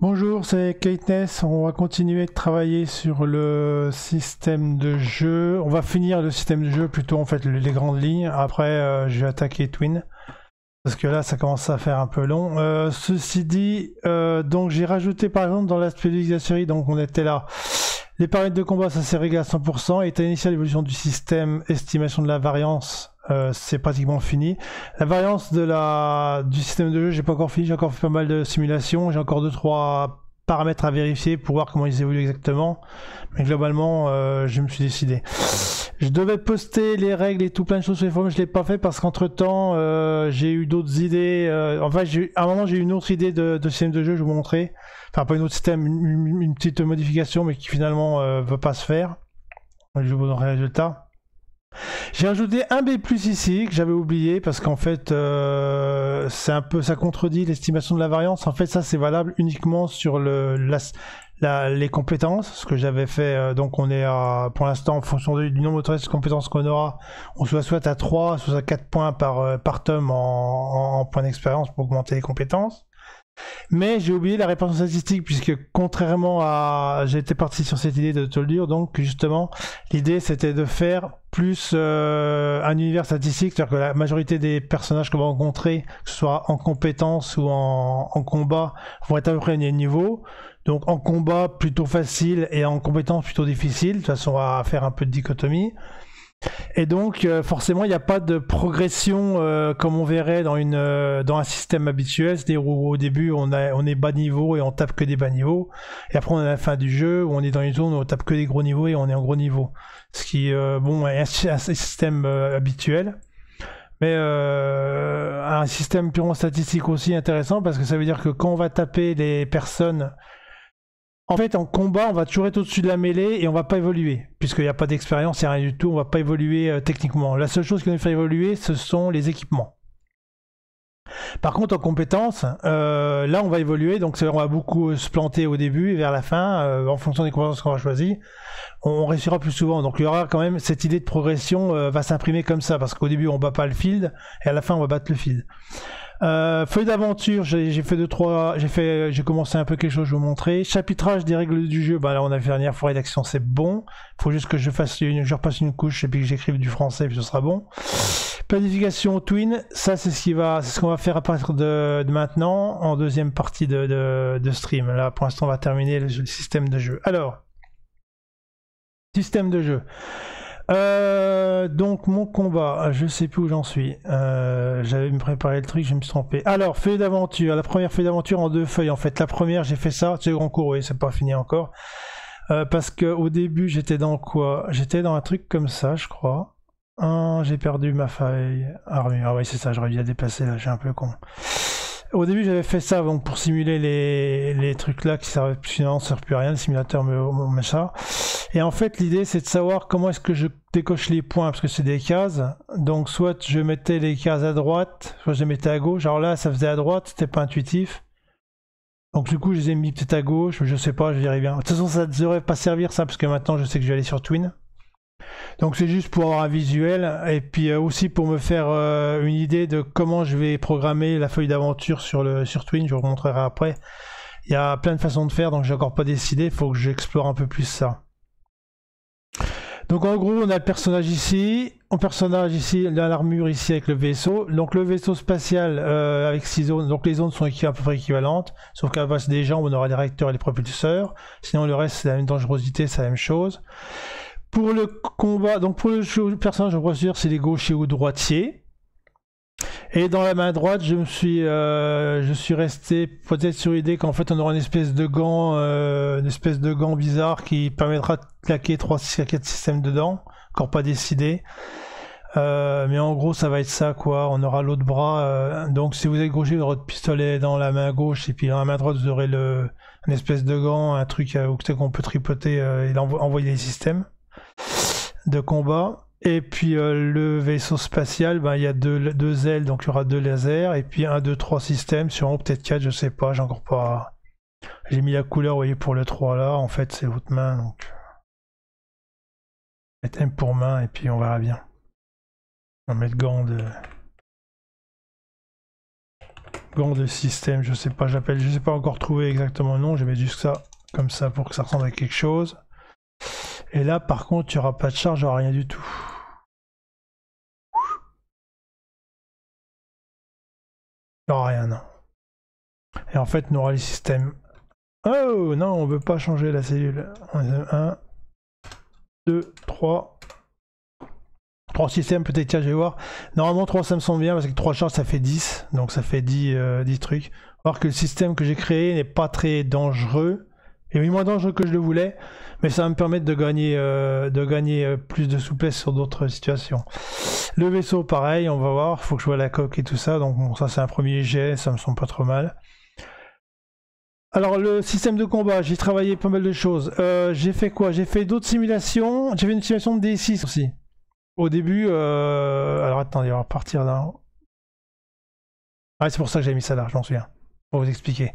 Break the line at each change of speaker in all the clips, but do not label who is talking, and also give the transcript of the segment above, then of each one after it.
Bonjour, c'est Kateness. On va continuer de travailler sur le système de jeu. On va finir le système de jeu, plutôt en fait les grandes lignes. Après, je vais attaquer Twin. Parce que là, ça commence à faire un peu long. Ceci dit, donc j'ai rajouté par exemple dans l'aspect de la série, donc on était là. Les paramètres de combat, ça s'est réglé à 100%. État initial, évolution du système, estimation de la variance, c'est pratiquement fini. La variance du système de jeu, j'ai pas encore fini. J'ai encore fait pas mal de simulations. J'ai encore 2-3 paramètres à vérifier pour voir comment ils évoluent exactement. Mais globalement, je me suis décidé. Je devais poster les règles et tout plein de choses sur les forums, je l'ai pas fait parce qu'entre temps j'ai eu d'autres idées. Enfin, à un moment j'ai eu une autre idée de système de jeu, je vais vous montrer. Enfin, pas une autre système, une petite modification, mais qui finalement veut pas se faire. Je vais vous donner le résultat. J'ai ajouté un B+ ici que j'avais oublié parce qu'en fait c'est un peu, ça contredit l'estimation de la variance. En fait, ça c'est valable uniquement sur les compétences, ce que j'avais fait. Donc on est à, pour l'instant, en fonction du nombre de compétences qu'on aura, on soit à 3, soit à 4 points par tome en points d'expérience pour augmenter les compétences. Mais j'ai oublié la répartition statistique, puisque contrairement à... J'étais parti sur cette idée de te le dire, donc justement, l'idée c'était de faire plus un univers statistique, c'est-à-dire que la majorité des personnages qu'on va rencontrer, que ce soit en compétences ou en combat, vont être à peu près au même niveau. Donc en combat plutôt facile et en compétences plutôt difficile. De toute façon, on va faire un peu de dichotomie. Et donc forcément il n'y a pas de progression comme on verrait dans un système habituel, c'est-à-dire où au début on est bas niveau et on tape que des bas niveaux, et après on est à la fin du jeu où on est dans une zone où on tape que des gros niveaux et on est en gros niveau, ce qui bon est un système habituel, mais un système purement statistique aussi intéressant, parce que ça veut dire que quand on va taper les personnes, en fait, en combat, on va toujours être au-dessus de la mêlée et on va pas évoluer. Puisqu'il n'y a pas d'expérience, il n'y a rien du tout, on va pas évoluer techniquement. La seule chose qui nous fait évoluer, ce sont les équipements. Par contre, en compétences, là on va évoluer, donc on va beaucoup se planter au début et vers la fin, en fonction des compétences qu'on va choisir, on réussira plus souvent. Donc il y aura quand même cette idée de progression va s'imprimer comme ça, parce qu'au début on bat pas le field, et à la fin on va battre le field. Feuille d'aventure, j'ai fait 2-3, j'ai commencé un peu quelque chose, je vais vous montrer. Chapitrage des règles du jeu, bah là on a fait la dernière fois, rédaction, c'est bon. Faut juste que je repasse une couche et puis que j'écrive du français, puis ce sera bon. Planification Twin, ça c'est ce qu'on va faire à partir de maintenant, en deuxième partie de stream. Là pour l'instant on va terminer le système de jeu. Alors, système de jeu. Donc mon combat, je sais plus où j'en suis. J'avais me préparé le truc, je me suis trompé. Alors, feuille d'aventure, la première feuille d'aventure en 2 feuilles en fait. La première, j'ai fait ça, c'est grand cours, oui, c'est pas fini encore. Parce que au début, j'étais dans quoi? J'étais dans un truc comme ça, je crois. J'ai perdu ma feuille armure. Ah oui, c'est ça, j'aurais dû la déplacer là, j'ai un peu con. Au début, j'avais fait ça donc, pour simuler les trucs là qui servent finalement, ça ne sert plus à rien, le simulateur me met ça. Et en fait, l'idée c'est de savoir comment est-ce que je décoche les points, parce que c'est des cases. Donc, soit je mettais les cases à droite, soit je les mettais à gauche. Alors là, ça faisait à droite, c'était pas intuitif. Donc, du coup, je les ai mis peut-être à gauche, mais je sais pas, je verrai bien. De toute façon, ça ne devrait pas servir ça, parce que maintenant, je sais que je vais aller sur Twin. Donc c'est juste pour avoir un visuel, et puis aussi pour me faire une idée de comment je vais programmer la feuille d'aventure sur Twin, je vous montrerai après. Il y a plein de façons de faire, donc j'ai encore pas décidé, il faut que j'explore un peu plus ça. Donc en gros on a le personnage ici, l'armure ici avec le vaisseau. Donc le vaisseau spatial avec 6 zones, donc les zones sont à peu près équivalentes, sauf qu'à la place des jambes on aura les réacteurs et les propulseurs, sinon le reste c'est la même dangerosité, c'est la même chose. Pour le combat, donc pour le personnage en procédure, c'est les gauchers ou droitiers. Et dans la main droite, je suis resté peut-être sur l'idée qu'en fait on aura une espèce de gant bizarre qui permettra de claquer 3-4 systèmes dedans, encore pas décidé. Mais en gros ça va être ça quoi, on aura l'autre bras, donc si vous êtes gaucher vous aurez le pistolet dans la main gauche, et puis dans la main droite vous aurez une espèce de gant, un truc qu'on peut tripoter et envoyer les systèmes de combat. Et puis le vaisseau spatial, il y a deux ailes, donc il y aura 2 lasers, et puis 1, 2, 3 systèmes, sur peut-être 4, je sais pas, j'ai encore pas... J'ai mis la couleur, vous voyez, pour le 3 là, en fait c'est votre main, donc... Mettre M pour main, et puis on verra bien. On va mettre gants de... gants de système, je sais pas, je sais pas encore trouver exactement le nom, je vais mettre juste ça comme ça pour que ça ressemble à quelque chose. Et là par contre il n'y aura pas de charge, il n'y aura rien du tout. Il n'y aura rien, non. Et en fait on aura les systèmes. Oh non, on veut pas changer la cellule. 1, 2, 3. 3 systèmes peut-être, tiens je vais voir. Normalement 3 ça me semble bien parce que 3 charges ça fait 10. Donc ça fait 10 trucs. Alors que le système que j'ai créé n'est pas très dangereux. Il est moins dangereux que je le voulais. Mais ça va me permettre de gagner plus de souplesse sur d'autres situations. Le vaisseau pareil, on va voir. Il faut que je vois la coque et tout ça. Donc bon, ça c'est un premier jet, ça me semble pas trop mal. Alors le système de combat, j'ai travaillé pas mal de choses. J'ai fait quoi? J'ai fait d'autres simulations. J'ai fait une simulation de D6 aussi. Au début, alors attendez, on va repartir là. Ah, c'est pour ça que j'ai mis ça là, je m'en souviens. Pour vous expliquer.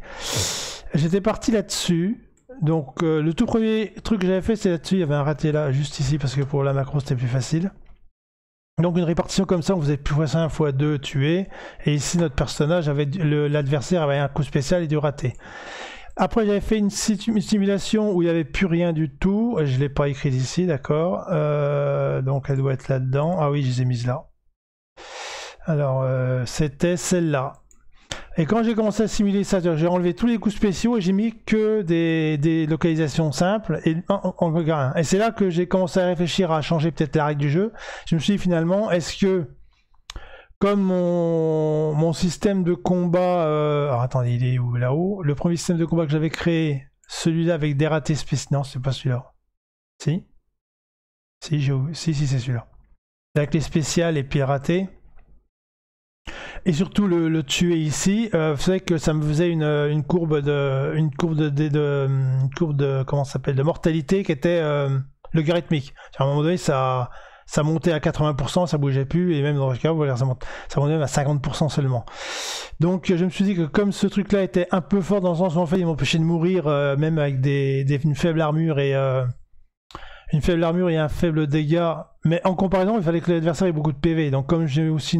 J'étais parti là-dessus. Donc le tout premier truc que j'avais fait, c'est là-dessus. Il y avait un raté là, juste ici, parce que pour la macro c'était plus facile. Donc une répartition comme ça, on faisait plus x1 x2 tuer. Et ici notre personnage avait l'adversaire avait un coup spécial et du raté. Après j'avais fait une simulation où il n'y avait plus rien du tout. Je ne l'ai pas écrit ici, d'accord. Donc elle doit être là-dedans. Ah oui, je les ai mises là. Alors c'était celle-là. Et quand j'ai commencé à simuler ça, j'ai enlevé tous les coups spéciaux et j'ai mis que des localisations simples et et c'est là que j'ai commencé à réfléchir à changer peut-être la règle du jeu. Je me suis dit finalement, est-ce que comme mon système de combat, alors attendez, il est où là-haut? Le premier système de combat que j'avais créé, celui-là avec des ratés spéciaux, non c'est pas celui-là. Si si c'est celui-là. Avec les spéciales et puis ratés. Et surtout le tuer ici, faisait que ça me faisait une courbe de comment ça s'appelle, de mortalité qui était logarithmique. À un moment donné, ça montait à 80%, ça bougeait plus, et même dans le cas, voilà, ça montait à 50% seulement. Donc je me suis dit que comme ce truc-là était un peu fort dans le sens où en fait il m'empêchait de mourir, même avec une faible armure et un faible dégât, mais en comparaison, il fallait que l'adversaire ait beaucoup de PV. Donc comme j'ai aussi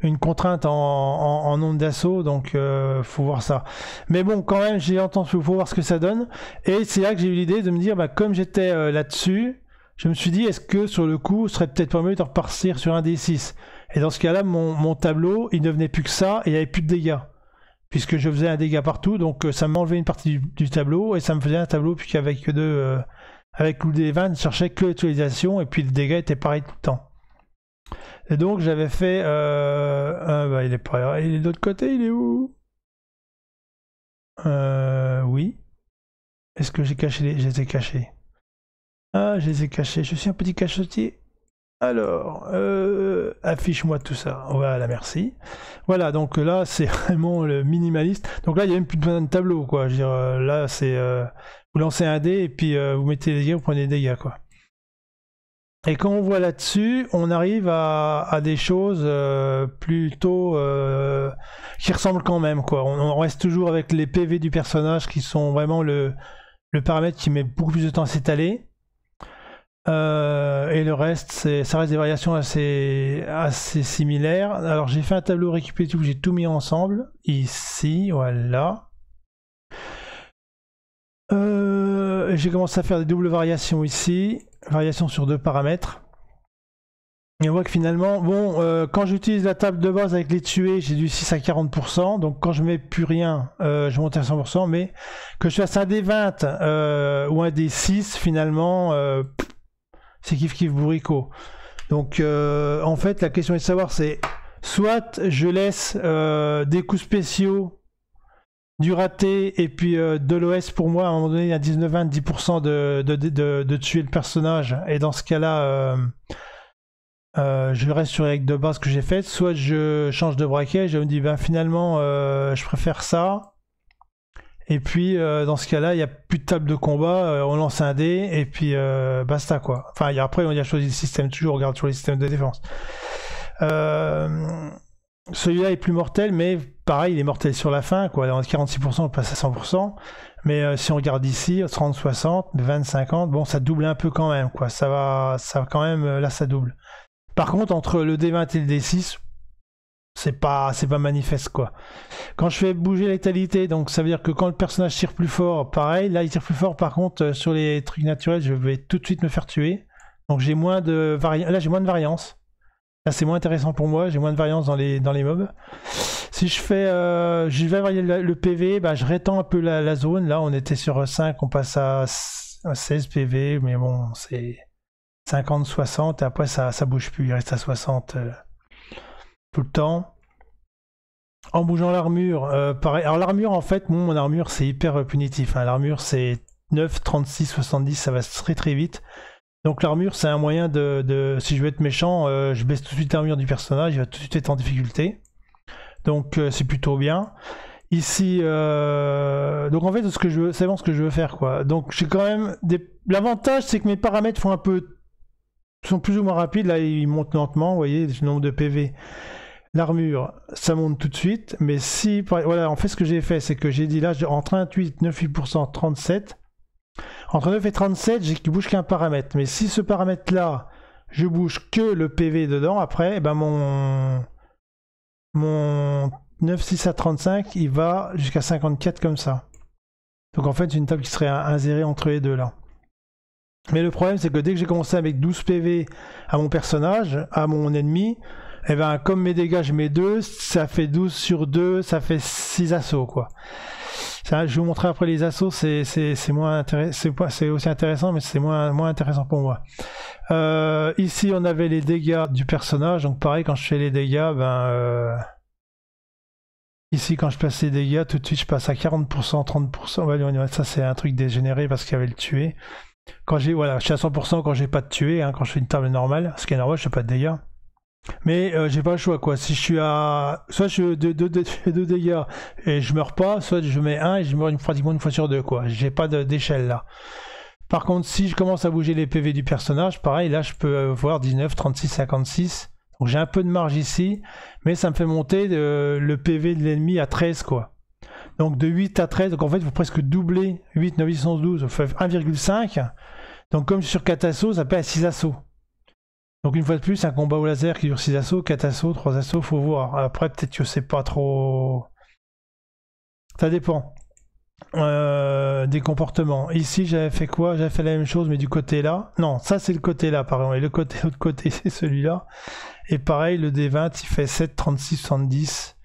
une contrainte en nombre d'assaut, donc faut voir ça. Mais bon, quand même, j'ai entendu, faut voir ce que ça donne. Et c'est là que j'ai eu l'idée de me dire, bah, comme j'étais là-dessus, je me suis dit, est-ce que sur le coup, ce serait peut-être pas mieux de repartir sur un D6. Et dans ce cas-là, mon tableau, il ne devenait plus que ça, et il n'y avait plus de dégâts. Puisque je faisais un dégât partout, donc ça m'enlevait une partie du tableau, et ça me faisait un tableau, puisqu'avec avec des 20, je cherchais que l'utilisation, et puis le dégât était pareil tout le temps. Et donc j'avais fait bah, il est pas là. Il est de l'autre côté, il est où? Oui. Est-ce que j'ai caché je les ai cachés? Ah, je les ai cachés. Je suis un petit cachotier. Alors, affiche-moi tout ça. Voilà, merci. Voilà, donc là, c'est vraiment le minimaliste. Donc là, il n'y a même plus besoin de tableau, quoi. Je veux dire, là, c'est... vous lancez un dé, et puis vous mettez les dégâts, vous prenez les dégâts, quoi. Et quand on voit là-dessus, on arrive à des choses plutôt qui ressemblent quand même, quoi. On reste toujours avec les PV du personnage qui sont vraiment le paramètre qui met beaucoup plus de temps à s'étaler. Et le reste, ça reste des variations assez similaires. Alors j'ai fait un tableau récapitulatif où j'ai tout mis ensemble. Ici, voilà. J'ai commencé à faire des doubles variations ici. Variation sur 2 paramètres. Et on voit que finalement, bon, quand j'utilise la table de base avec les tués, j'ai du 6 à 40%. Donc quand je mets plus rien, je monte à 100%. Mais que je fasse un D20 ou un D6, finalement, c'est kiff bourricot. Donc en fait, la question est de savoir, c'est soit je laisse des coups spéciaux, du raté et puis de l'OS pour moi à un moment donné il y a 19-20, 10% de tuer le personnage, et dans ce cas là je reste sur les règles de base que j'ai faites, soit je change de braquet, je me dis ben finalement je préfère ça, et puis dans ce cas là il n'y a plus de table de combat, on lance un dé et puis basta quoi. Enfin après on a choisi le système, toujours on regarde sur les systèmes de défense. Celui-là est plus mortel, mais pareil, il est mortel sur la fin, quoi. Dans 46%, on passe à 100%. Mais si on regarde ici, 30-60, 20-50, bon, ça double un peu quand même, quoi. Ça va quand même, là, ça double. Par contre, entre le D20 et le D6, c'est pas manifeste quoi. Quand je fais bouger la létalité, donc ça veut dire que quand le personnage tire plus fort, pareil, là il tire plus fort, par contre sur les trucs naturels, je vais tout de suite me faire tuer. Donc j'ai moins de là j'ai moins de variance. Là c'est moins intéressant pour moi, j'ai moins de variance dans les mobs. Si je fais je vais varier le PV, bah, je rétends un peu la zone. Là on était sur 5, on passe à 16 PV, mais bon c'est 50, 60 et après ça bouge plus, il reste à 60 tout le temps. En bougeant l'armure, pareil. Alors l'armure en fait, mon armure c'est hyper punitif. Hein. L'armure c'est 9, 36, 70, ça va très très vite. Donc l'armure c'est un moyen si je veux être méchant, je baisse tout de suite l'armure du personnage, il va tout de suite être en difficulté. Donc c'est plutôt bien. Ici, donc en fait c'est bon ce que je veux faire quoi. Donc j'ai quand même l'avantage c'est que mes paramètres sont plus ou moins rapides. Là ils montent lentement, vous voyez, le nombre de PV. L'armure, ça monte tout de suite, mais si, voilà, en fait ce que j'ai fait, c'est que j'ai dit là, entre 28, 9,8%, 37, entre 9 et 37, j'ai qu'il bouge qu'un paramètre, mais si ce paramètre-là, je bouge que le PV dedans, après, eh ben mon 9,6 à 35, il va jusqu'à 54 comme ça. Donc en fait, c'est une table qui serait insérée entre les deux là. Mais le problème, c'est que dès que j'ai commencé avec 12 PV à mon personnage, à mon ennemi, et ben comme mes dégâts je mets 2, ça fait 12 sur 2, ça fait 6 assauts quoi. Ça, je vais vous montrer après les assauts, c'est moins intéressant, c'est aussi intéressant mais c'est moins intéressant pour moi. Ici on avait les dégâts du personnage, donc pareil quand je fais les dégâts, ici quand je place les dégâts, tout de suite je passe à 40%, 30%, ouais, ça c'est un truc dégénéré parce qu'il y avait le tué. Quand j'ai, voilà, je suis à 100% quand j'ai pas de tué, hein, quand je fais une table normale, ce qui est normal, je fais pas de dégâts. Mais j'ai pas le choix quoi, si je suis à... Soit je fais 2 dégâts et je meurs pas, soit je mets 1 et je meurs pratiquement une fois sur 2 quoi, j'ai pas d'échelle là. Par contre si je commence à bouger les PV du personnage, pareil là je peux voir 19, 36, 56, donc j'ai un peu de marge ici, mais ça me fait monter le PV de l'ennemi à 13 quoi. Donc de 8 à 13, donc en fait il faut presque doubler, 8, 9, 10, 11, 12, ça fait 1,5, donc comme je suis sur 4 assauts, ça passe à 6 assauts. Donc une fois de plus, un combat au laser qui dure 6 assauts, 4 assauts, 3 assauts, faut voir. Après peut-être que c'est pas trop... Ça dépend des comportements. Ici j'avais fait quoi? J'avais fait la même chose mais du côté là. Non, ça c'est le côté là pardon. Et l'autre côté c'est celui-là. Et pareil, le D20 il fait 7, 36, 70.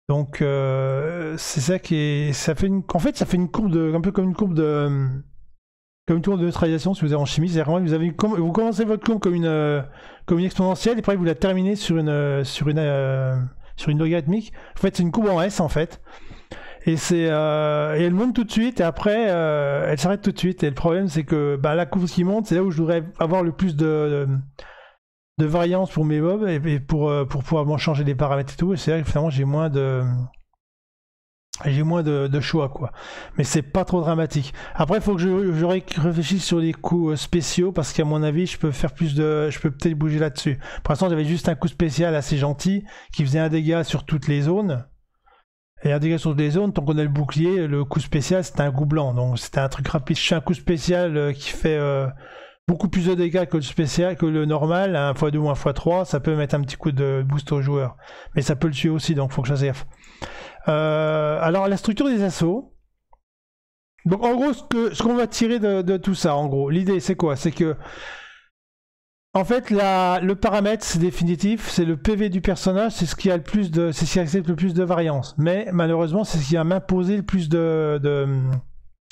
Donc c'est ça qui est... Ça fait une... En fait ça fait une courbe de... un peu comme une courbe de... Comme une tour de neutralisation, si vous êtes en chimie, c'est-à-dire vous commencez votre courbe comme une exponentielle et après vous la terminez sur une logarithmique. En fait, c'est une courbe en S en fait. Et et elle monte tout de suite et après elle s'arrête tout de suite. Et le problème, c'est que la courbe qui monte, c'est là où je voudrais avoir le plus de variance pour mes mobs et pour pouvoir changer les paramètres et tout. Et c'est là que finalement j'ai moins de choix quoi, mais c'est pas trop dramatique. Après il faut que je réfléchisse sur les coups spéciaux parce qu'à mon avis je peux peut-être bouger là-dessus. Pour l'instant j'avais juste un coup spécial assez gentil qui faisait un dégât sur toutes les zones et un dégât sur toutes les zones. Tant qu'on a le bouclier, le coup spécial c'était un coup blanc, donc c'était un truc rapide. Je fais un coup spécial qui fait beaucoup plus de dégâts que le spécial, que le normal, un x2 ou un x3, ça peut mettre un petit coup de boost au joueur, mais ça peut le tuer aussi, donc faut que je fasse gaffe. Alors la structure des assauts. Donc en gros ce qu'on va tirer de tout ça, en gros, l'idée c'est quoi? C'est que en fait le paramètre c'est définitif, c'est le PV du personnage, c'est ce qui a le plus de, c'est ce qui accepte le plus de variance. Mais malheureusement c'est ce qui va m'imposer le plus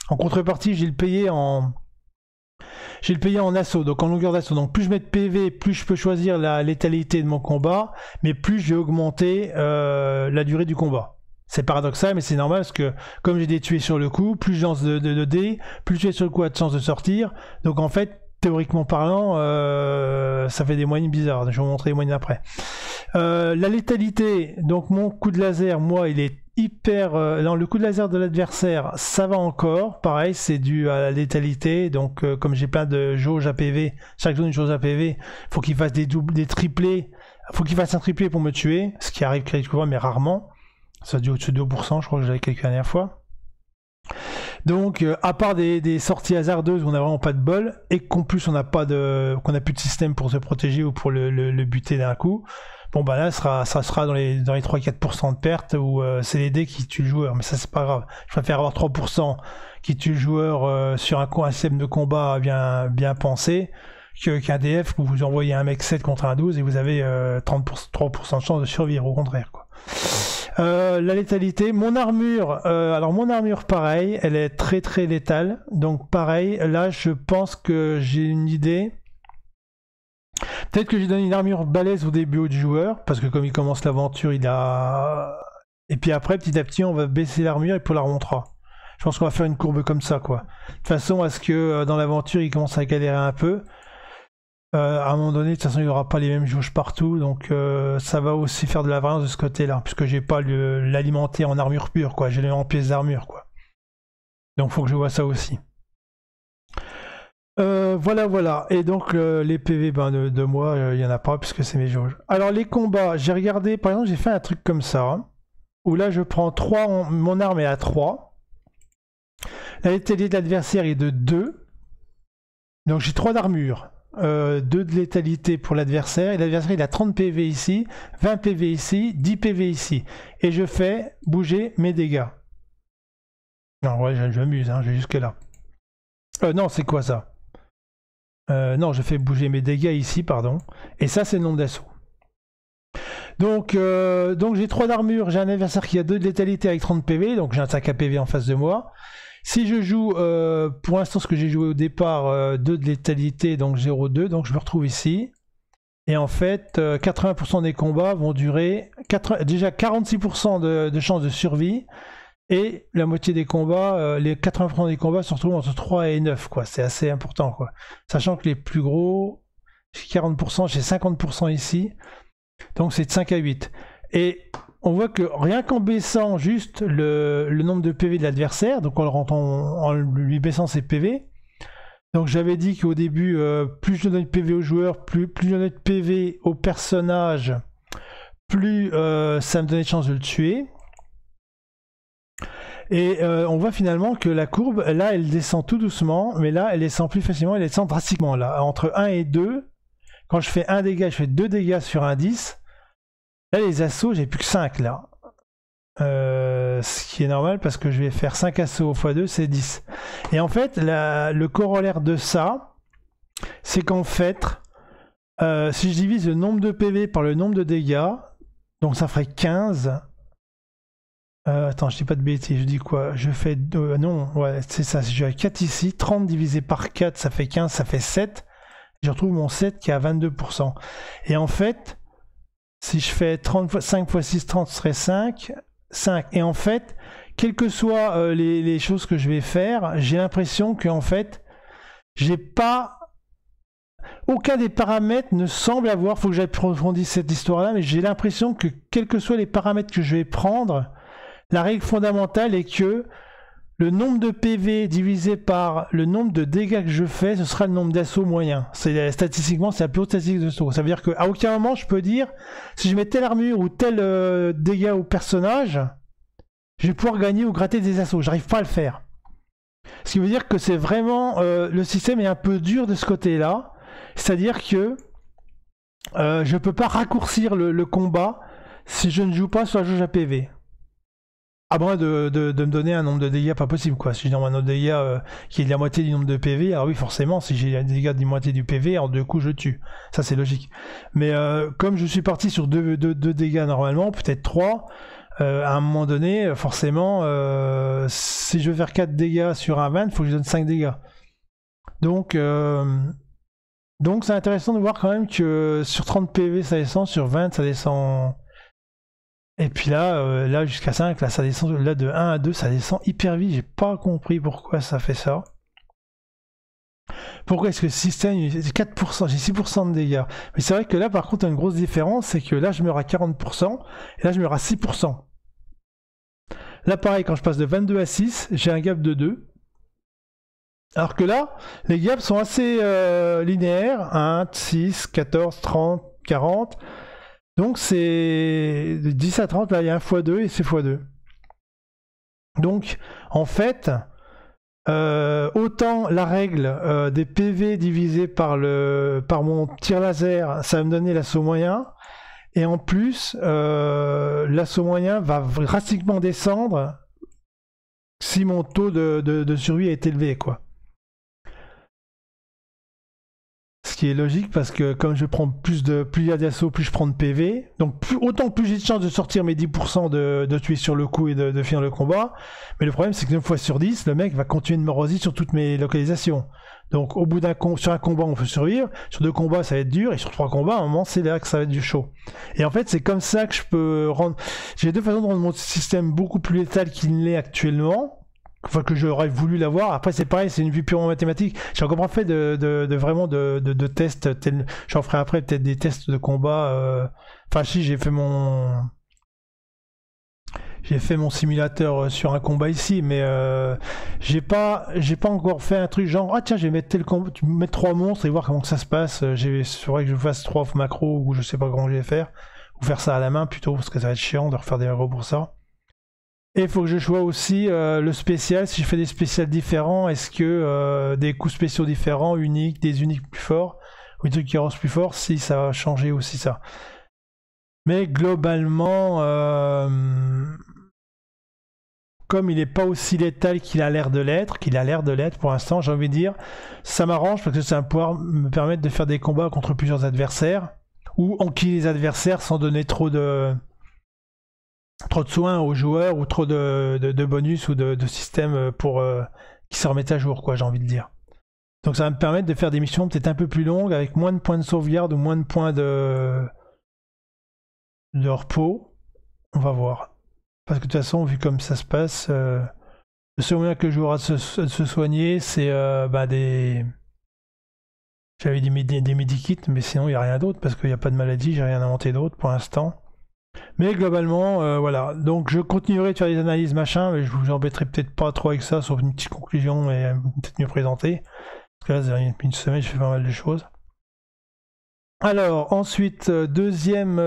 en contrepartie j'ai le payé en assaut, donc en longueur d'assaut. Donc plus je mets de PV, plus je peux choisir la létalité de mon combat, mais plus je vais augmenter la durée du combat. C'est paradoxal, mais c'est normal parce que comme j'ai des tués sur le coup, plus je lance de dés, plus tu es sur le coup a de chance de sortir. Donc en fait, théoriquement parlant, ça fait des moyennes bizarres. Je vais vous montrer les moyennes après. La létalité, donc mon coup de laser, moi, il est hyper... non, le coup de laser de l'adversaire, ça va encore. Pareil, c'est dû à la létalité. Donc comme j'ai plein de jauges APV, chaque zone une jauge APV, il faut qu'il fasse des triplés. Il faut qu'il fasse un triplé pour me tuer, ce qui arrive quelquefois, mais rarement. Ça dit au-dessus de 2%, je crois que j'avais calculé la dernière fois. Donc, à part des sorties hasardeuses où on n'a vraiment pas de bol, et qu'en plus on n'a plus de système pour se protéger ou pour le buter d'un coup, Bon bah là ça sera dans les 3-4% de perte où c'est les dés qui tuent le joueur, mais ça c'est pas grave. Je préfère avoir 3% qui tue le joueur sur un système de combat bien pensé qu'un DF où vous envoyez un mec 7 contre un 12 et vous avez 3% de chance de survivre, au contraire quoi. La létalité, mon armure, alors mon armure pareil, elle est très très létale, donc pareil, là je pense que j'ai une idée. Peut-être que j'ai donné une armure balèze au début du joueur, parce que comme il commence l'aventure, il a... Et puis après, petit à petit, on va baisser l'armure et puis on la remontera. Je pense qu'on va faire une courbe comme ça, quoi. De façon à ce que dans l'aventure, il commence à galérer un peu. À un moment donné, de toute façon, il n'aura pas les mêmes jauges partout, donc ça va aussi faire de la variance de ce côté-là, puisque j'ai pas l'alimenter en armure pure, quoi. J'ai en pièces d'armure, quoi. Donc faut que je vois ça aussi. Voilà. Et donc les PV de moi, il n'y en a pas puisque c'est mes jauges. Alors les combats, j'ai regardé, par exemple, j'ai fait un truc comme ça, hein, où là je prends 3, mon arme est à 3. La létalité de l'adversaire est de 2. Donc j'ai 3 d'armure, 2 de létalité pour l'adversaire. Et l'adversaire il a 30 PV ici, 20 PV ici, 10 PV ici. Et je fais bouger mes dégâts. Non, ouais, je m'amuse, hein, je vais jusque là. Non, c'est quoi ça? Non, je fais bouger mes dégâts ici, pardon. Et ça, c'est le nombre d'assauts. Donc j'ai 3 d'armure, j'ai un adversaire qui a 2 de létalité avec 30 PV, donc j'ai un sac à PV en face de moi. Si je joue, pour l'instant, ce que j'ai joué au départ, 2 de létalité, donc 0,2, donc je me retrouve ici. Et en fait, 80% des combats vont durer, déjà 46% de chances de survie. Et la moitié des combats, les 80% des combats se retrouvent entre 3 et 9, quoi. C'est assez important, quoi. Sachant que les plus gros, j'ai 40%, j'ai 50% ici. Donc c'est de 5 à 8. Et on voit que rien qu'en baissant juste le nombre de PV de l'adversaire, donc en lui baissant ses PV, donc j'avais dit qu'au début, plus je donne de PV au joueur, plus je donne de PV au personnage, plus ça me donnait de chance de le tuer. Et on voit finalement que la courbe, là, elle descend tout doucement, mais là, elle descend plus facilement, elle descend drastiquement. Là, entre 1 et 2, quand je fais 1 dégât, je fais 2 dégâts sur un 10. Là, les assauts, j'ai plus que 5, là. Ce qui est normal, parce que je vais faire 5 assauts x2, c'est 10. Et en fait, le corollaire de ça, c'est qu'en fait, si je divise le nombre de PV par le nombre de dégâts, donc ça ferait 15... attends, je dis pas de bêtises, je dis quoi? Je fais 2, non, ouais, c'est ça, si j'ai 4 ici, 30 divisé par 4, ça fait 15, ça fait 7. Je retrouve mon 7 qui est à 22%. Et en fait, si je fais 5 x 6, 30, ce serait 5. Et en fait, quelles que soient les choses que je vais faire, j'ai l'impression que en fait, j'ai pas... Aucun des paramètres ne semble avoir, faut que j'approfondisse cette histoire-là, mais j'ai l'impression que quels que soient les paramètres que je vais prendre, la règle fondamentale est que le nombre de PV divisé par le nombre de dégâts que je fais, ce sera le nombre d'assauts moyen. Statistiquement, c'est la plus haute statistique de saut. Ça veut dire qu'à aucun moment, je peux dire, si je mets telle armure ou tel dégât au personnage, je vais pouvoir gagner ou gratter des assauts. J'arrive pas à le faire. Ce qui veut dire que c'est vraiment... le système est un peu dur de ce côté-là. C'est-à-dire que je peux pas raccourcir le combat si je ne joue pas sur la jauge à PV. À moins de me donner un nombre de dégâts pas possible, quoi. Si je donne un nombre de dégâts qui est de la moitié du nombre de PV, alors oui, forcément, si j'ai des dégâts de la moitié du PV, en 2 coups, je tue. Ça, c'est logique. Mais comme je suis parti sur 2 dégâts normalement, peut-être 3, à un moment donné, forcément, si je veux faire 4 dégâts sur un 20, il faut que je donne 5 dégâts. Donc c'est intéressant de voir quand même que sur 30 PV, ça descend, sur 20, ça descend... Et puis là jusqu'à 5, là ça descend, là de 1 à 2, ça descend hyper vite. J'ai pas compris pourquoi ça fait ça. Pourquoi est-ce que le système, j'ai 4%, j'ai 6% de dégâts. Mais c'est vrai que là par contre, il y a une grosse différence, c'est que là je meurs à 40%, et là je meurs à 6%. Là pareil, quand je passe de 22 à 6, j'ai un gap de 2. Alors que là, les gaps sont assez linéaires, 1, 6, 14, 30, 40... Donc c'est de 10 à 30, là il y a un x2 et c'est x2. Donc en fait, autant la règle des PV divisé par mon tir laser, ça va me donner l'assaut moyen. Et en plus, l'assaut moyen va drastiquement descendre si mon taux de survie est élevé, quoi. Ce qui est logique parce que comme je prends plus il y a d'assauts, plus je prends de PV. Donc autant plus j'ai de chance de sortir mes 10% de tuer sur le coup et de finir le combat. Mais le problème c'est que 9 fois sur 10, le mec va continuer de me rosir sur toutes mes localisations. Donc au bout sur un combat on peut survivre, sur 2 combats ça va être dur, et sur 3 combats à un moment c'est là que ça va être du chaud. Et en fait c'est comme ça que je peux rendre... J'ai 2 façons de rendre mon système beaucoup plus létal qu'il ne l'est actuellement. Enfin, que j'aurais voulu l'avoir. Après c'est pareil, c'est une vue purement mathématique. J'ai encore pas fait vraiment de tests. J'en ferai après peut-être des tests de combat. Enfin si, j'ai fait mon simulateur sur un combat ici, mais j'ai pas encore fait un truc genre ah tiens je vais mettre tel combat, mettre 3 monstres et voir comment que ça se passe. C'est vrai que je fasse 3 macros ou je sais pas comment je vais faire, ou faire ça à la main plutôt parce que ça va être chiant de refaire des macros pour ça. Et il faut que je choisis aussi le spécial. Si je fais des spécials différents, est-ce que des coups spéciaux différents, uniques, des uniques plus forts, ou des trucs qui rosent plus forts, si ça va changer aussi ça. Mais globalement, comme il n'est pas aussi létal qu'il a l'air de l'être, pour l'instant, j'ai envie de dire, ça m'arrange parce que ça va pouvoir me permettre de faire des combats contre plusieurs adversaires, ou enquiller les adversaires sans donner trop de soins aux joueurs ou trop de bonus ou de systèmes pour qui se remettent à jour, quoi, j'ai envie de dire. Donc ça va me permettre de faire des missions peut-être un peu plus longues avec moins de points de sauvegarde ou moins de points de repos. On va voir. Parce que de toute façon, vu comme ça se passe, le seul moyen que le joueur a de se soigner, c'est des... J'avais dit des medikits, mais sinon il n'y a rien d'autre parce qu'il n'y a pas de maladie, j'ai rien inventé d'autre pour l'instant. Mais globalement, voilà. Donc je continuerai de faire des analyses machin, mais je vous embêterai peut-être pas trop avec ça, sauf une petite conclusion et peut-être mieux présenter. Parce que là, depuis une semaine, je fais pas mal de choses. Alors, ensuite, deuxième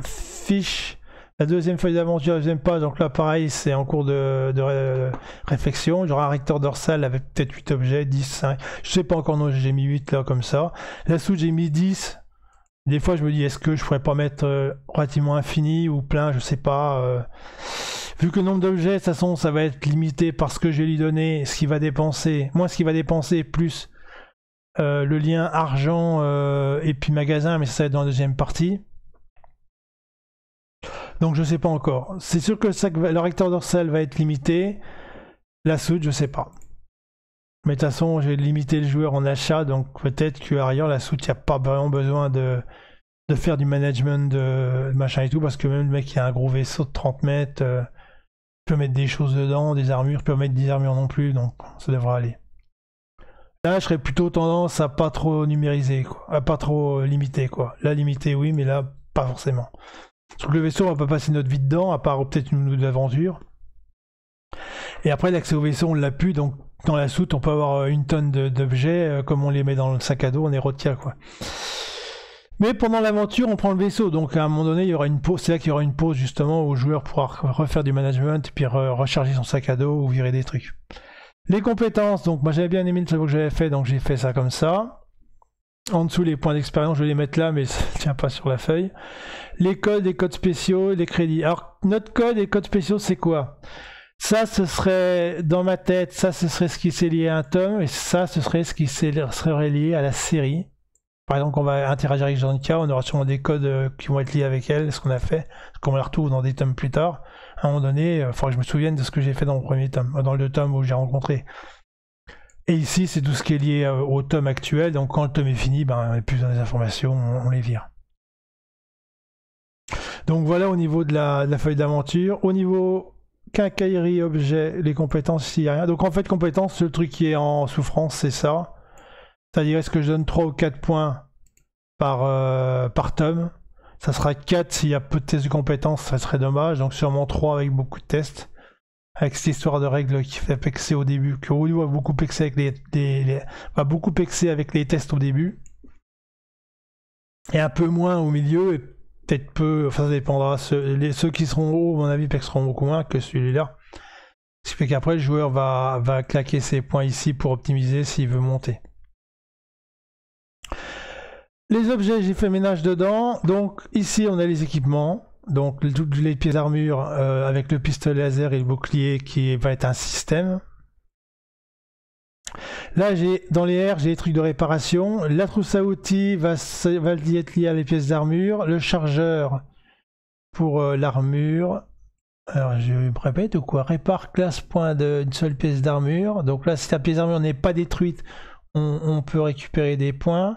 fiche, la deuxième feuille d'aventure, la deuxième page. Donc là, pareil, c'est en cours de réflexion. J'aurai un recteur dorsal avec peut-être 8 objets, 10, 5. Je sais pas encore, non, j'ai mis 8 là, comme ça. La soude, j'ai mis 10. Des fois, je me dis, est-ce que je pourrais pas mettre relativement infini ou plein, je sais pas. Vu que le nombre d'objets, de toute façon, ça va être limité par ce que je vais lui donner, ce qu'il va dépenser, moins ce qu'il va dépenser, plus le lien argent et puis magasin, mais ça va être dans la deuxième partie. Donc, je sais pas encore. C'est sûr que le recteur dorsal va être limité. La soude, je sais pas. Mais de toute façon, j'ai limité le joueur en achat, donc peut-être qu'ailleurs, la soude, il n'y a pas vraiment besoin de faire du management de machin et tout, parce que même le mec qui a un gros vaisseau de 30 mètres, peut mettre des choses dedans, des armures, peut mettre des armures non plus, donc ça devrait aller. Là, je serais plutôt tendance à pas trop numériser, quoi, à pas trop limiter, quoi. Là, limiter, oui, mais là, pas forcément. Sur le vaisseau, on va pas passer notre vie dedans, à part peut-être une aventure. Et après, l'accès au vaisseau, on l'a plus, donc dans la soute, on peut avoir une tonne d'objets, comme on les met dans le sac à dos, on les retient, quoi. Mais pendant l'aventure, on prend le vaisseau, donc à un moment donné, il y aura une pause. C'est là qu'il y aura une pause, justement, où le joueur pourra refaire du management, et puis recharger son sac à dos ou virer des trucs. Les compétences, donc moi j'avais bien aimé le tableau que j'avais fait, donc j'ai fait ça comme ça. En dessous, les points d'expérience, je vais les mettre là, mais ça ne tient pas sur la feuille. Les codes spéciaux, les crédits. Alors, notre code et les codes spéciaux, c'est quoi ? Ça, ce serait, dans ma tête, ça, ce serait ce qui s'est lié à un tome, et ça, ce serait ce qui serait lié à la série. Par exemple, on va interagir avec Janka, on aura sûrement des codes qui vont être liés avec elle, ce qu'on a fait, parce qu'on la retrouve dans des tomes plus tard. À un moment donné, il faudra que je me souvienne de ce que j'ai fait dans le premier tome, dans le 2 tomes où j'ai rencontré. Et ici, c'est tout ce qui est lié au tome actuel, donc quand le tome est fini, ben, on n'a plus besoin des informations, on les vire. Donc voilà au niveau de la feuille d'aventure. Au niveau quincaillerie, objet, les compétences, ici, il n'y a rien. Donc en fait, compétences, le truc qui est en souffrance, c'est ça. C'est-à-dire, est-ce que je donne 3 ou 4 points par tome? Ça sera 4 s'il y a peu de tests de compétences, ça serait dommage. Donc sûrement 3 avec beaucoup de tests. Avec cette histoire de règles qui fait pexer au début. Que Ryu va beaucoup pexer avec les tests au début. Et un peu moins au milieu. Et peut-être peu, enfin ça dépendra. Ceux qui seront hauts, à mon avis, pexeront beaucoup moins que celui-là. Ce qui fait qu'après, le joueur va claquer ses points ici pour optimiser s'il veut monter. Les objets, j'ai fait ménage dedans. Donc ici, on a les équipements. Donc toutes les pièces d'armure avec le pistolet laser et le bouclier qui va être un système. Là, dans les R, j'ai les trucs de réparation. La trousse à outils va être liée à les pièces d'armure. Le chargeur pour l'armure. Alors, je me répète ou quoi? Répare classe point d'une seule pièce d'armure. Donc là, si la pièce d'armure n'est pas détruite, on peut récupérer des points.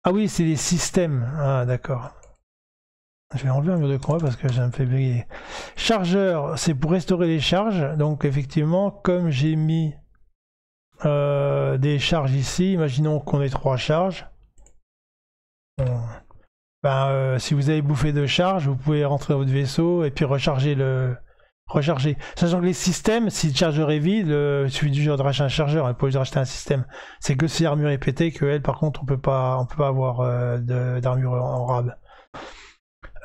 Ah oui, c'est les systèmes. Ah, d'accord. Je vais enlever un mur de combat parce que ça me fait briller. Chargeur, c'est pour restaurer les charges. Donc effectivement, comme j'ai mis des charges ici, imaginons qu'on ait 3 charges. Bon. Ben, si vous avez bouffé de charge, vous pouvez rentrer dans votre vaisseau et puis recharger le... Recharger. Sachant que les systèmes, si le chargeur est vide, il suffit du jour de racheter un chargeur, il faut juste racheter un système. C'est que si l'armure est pétée, que elle, par contre, on peut pas avoir d'armure en rab.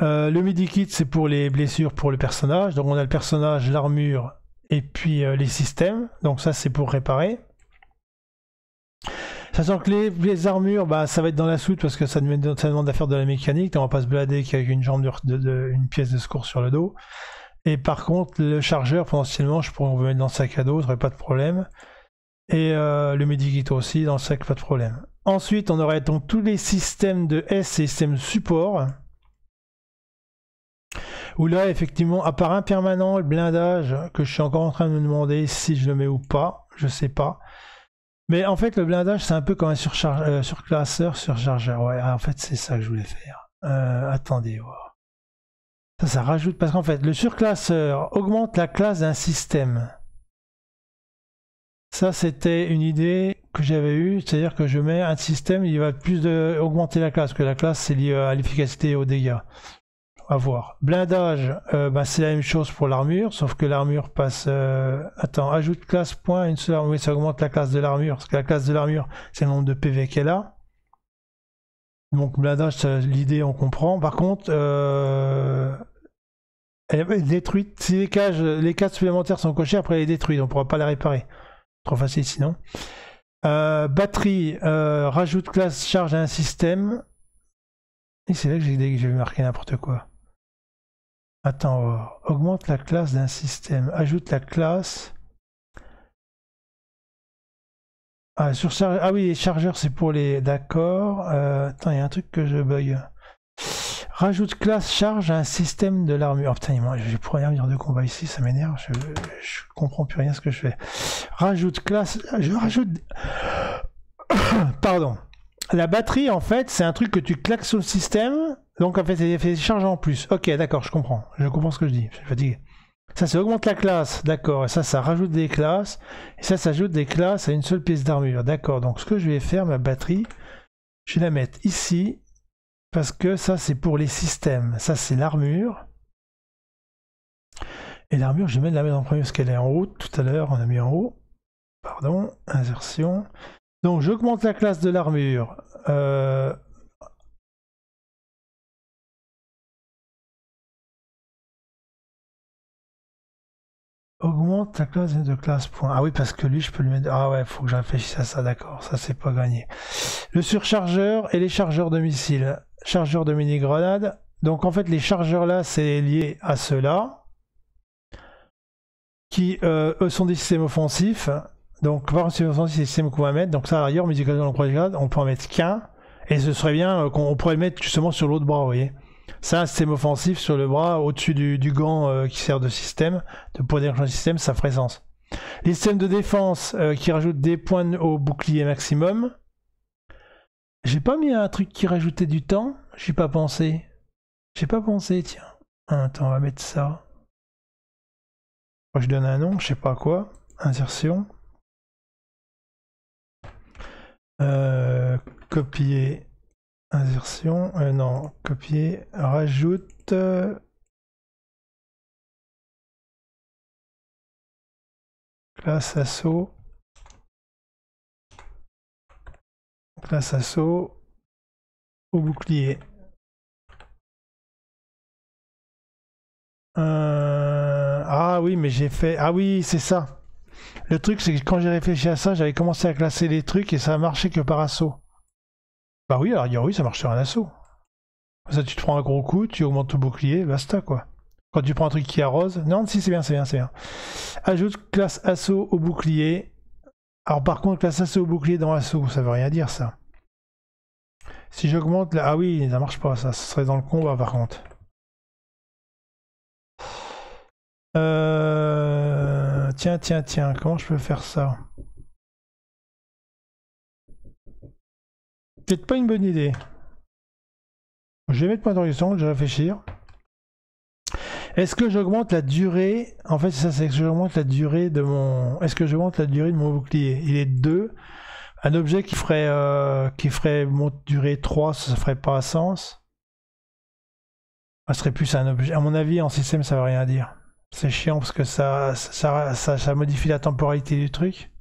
Le medikit, c'est pour les blessures pour le personnage. Donc on a le personnage, l'armure et puis les systèmes. Donc ça, c'est pour réparer. Sachant que les armures, bah, ça va être dans la soute parce que ça demande à faire de la mécanique. On va pas se blader qu'avec une jambe une pièce de secours sur le dos. Et par contre, le chargeur, potentiellement, je pourrais en mettre dans le sac à dos, ça n'aurait pas de problème. Et le medikit aussi, dans le sac, pas de problème. Ensuite, on aurait donc tous les systèmes de S et systèmes support. Où là, effectivement, à part un permanent, le blindage, que je suis encore en train de me demander si je le mets ou pas, je sais pas. Mais en fait, le blindage, c'est un peu comme un surclasseur, surchargeur. Ouais, en fait, c'est ça que je voulais faire. Attendez, voir. Ça rajoute, parce qu'en fait, le surclasseur augmente la classe d'un système. Ça, c'était une idée que j'avais eue, c'est-à-dire que je mets un système, il va plus augmenter la classe, que la classe, c'est lié à l'efficacité et aux dégâts. À voir. Blindage, bah, c'est la même chose pour l'armure, sauf que l'armure passe... Attends, ajoute classe point, une seule armure, oui, ça augmente la classe de l'armure, parce que la classe de l'armure, c'est le nombre de PV qu'elle a. Donc blindage, l'idée on comprend. Par contre, elle va être détruite. Si les cases supplémentaires sont cochées, après elle est détruite. On ne pourra pas la réparer. Trop facile sinon. Batterie, rajoute classe charge à un système. Et c'est là que j'ai marqué n'importe quoi. Attends, augmente la classe d'un système. Ajoute la classe. Ah, ah oui, les chargeurs, c'est pour les... D'accord. Attends, il y a un truc que je bug. Rajoute classe charge à un système de l'armure. Oh putain, je vais pouvoir armure de combat ici, ça m'énerve. Je comprends plus rien ce que je fais. Rajoute classe... Je rajoute... Pardon. La batterie, en fait, c'est un truc que tu claques sur le système. Donc, en fait, c'est des charges en plus. Ok, d'accord, je comprends. Je comprends ce que je dis. Je suis fatigué. Ça, ça augmente la classe, d'accord. Et ça rajoute des classes. Et ça ajoute des classes à une seule pièce d'armure, d'accord. Donc, ce que je vais faire, ma batterie, je vais la mettre ici. Parce que ça, c'est pour les systèmes. Ça, c'est l'armure. Et l'armure, je vais la mettre en premier parce qu'elle est en haut. Tout à l'heure, on a mis en haut. Pardon, insertion. Donc, j'augmente la classe de l'armure. Augmente la classe de classe point. Ah oui, parce que lui, je peux lui mettre... Ah ouais, faut que je réfléchisse à ça, d'accord. Ça, c'est pas gagné. Le surchargeur et les chargeurs de missiles. Chargeurs de mini-grenades. Donc, en fait, les chargeurs là, c'est lié à ceux-là. Qui, eux, sont des systèmes offensifs. Donc, par exemple, c'est des systèmes qu'on va mettre. Donc, ça, ailleurs, on peut en mettre qu'un. Et ce serait bien qu'on pourrait le mettre justement sur l'autre bras, vous voyez. Ça, un système offensif sur le bras, au-dessus du gant qui sert de système, de point d'échange de système, ça ferait sens. Les systèmes de défense qui rajoutent des points au bouclier maximum. J'ai pas mis un truc qui rajoutait du temps, j'ai pas pensé. J'ai pas pensé, tiens. Attends, on va mettre ça. Je donne un nom, je sais pas quoi. Insertion. Copier. Insertion. Non, copier. Rajoute. Classe assaut. Classe assaut. Au bouclier. Ah oui, mais j'ai fait... Ah oui, c'est ça. Le truc, c'est que quand j'ai réfléchi à ça, j'avais commencé à classer les trucs et ça a marché que par assaut. Bah oui, alors oui, ça marche sur un assaut. Ça, tu te prends un gros coup, tu augmentes ton bouclier, basta quoi. Quand tu prends un truc qui arrose... Non, si, c'est bien, c'est bien, c'est bien. Ajoute classe assaut au bouclier. Alors par contre, classe assaut au bouclier dans assaut, ça veut rien dire ça. Si j'augmente là... Ah oui, ça marche pas, ça serait dans le combat par contre. Tiens, comment je peux faire ça? Peut-être pas une bonne idée. Je vais mettre point d'interrogation, je vais réfléchir. Est-ce que j'augmente la durée? En fait, c'est ça, c'est que j'augmente la durée de mon... Est-ce que j'augmente la durée de mon bouclier? Il est 2. Un objet qui ferait mon durée 3, ça ferait pas sens. Ça serait plus un objet. À mon avis, en système, ça veut rien dire. C'est chiant parce que ça modifie la temporalité du truc.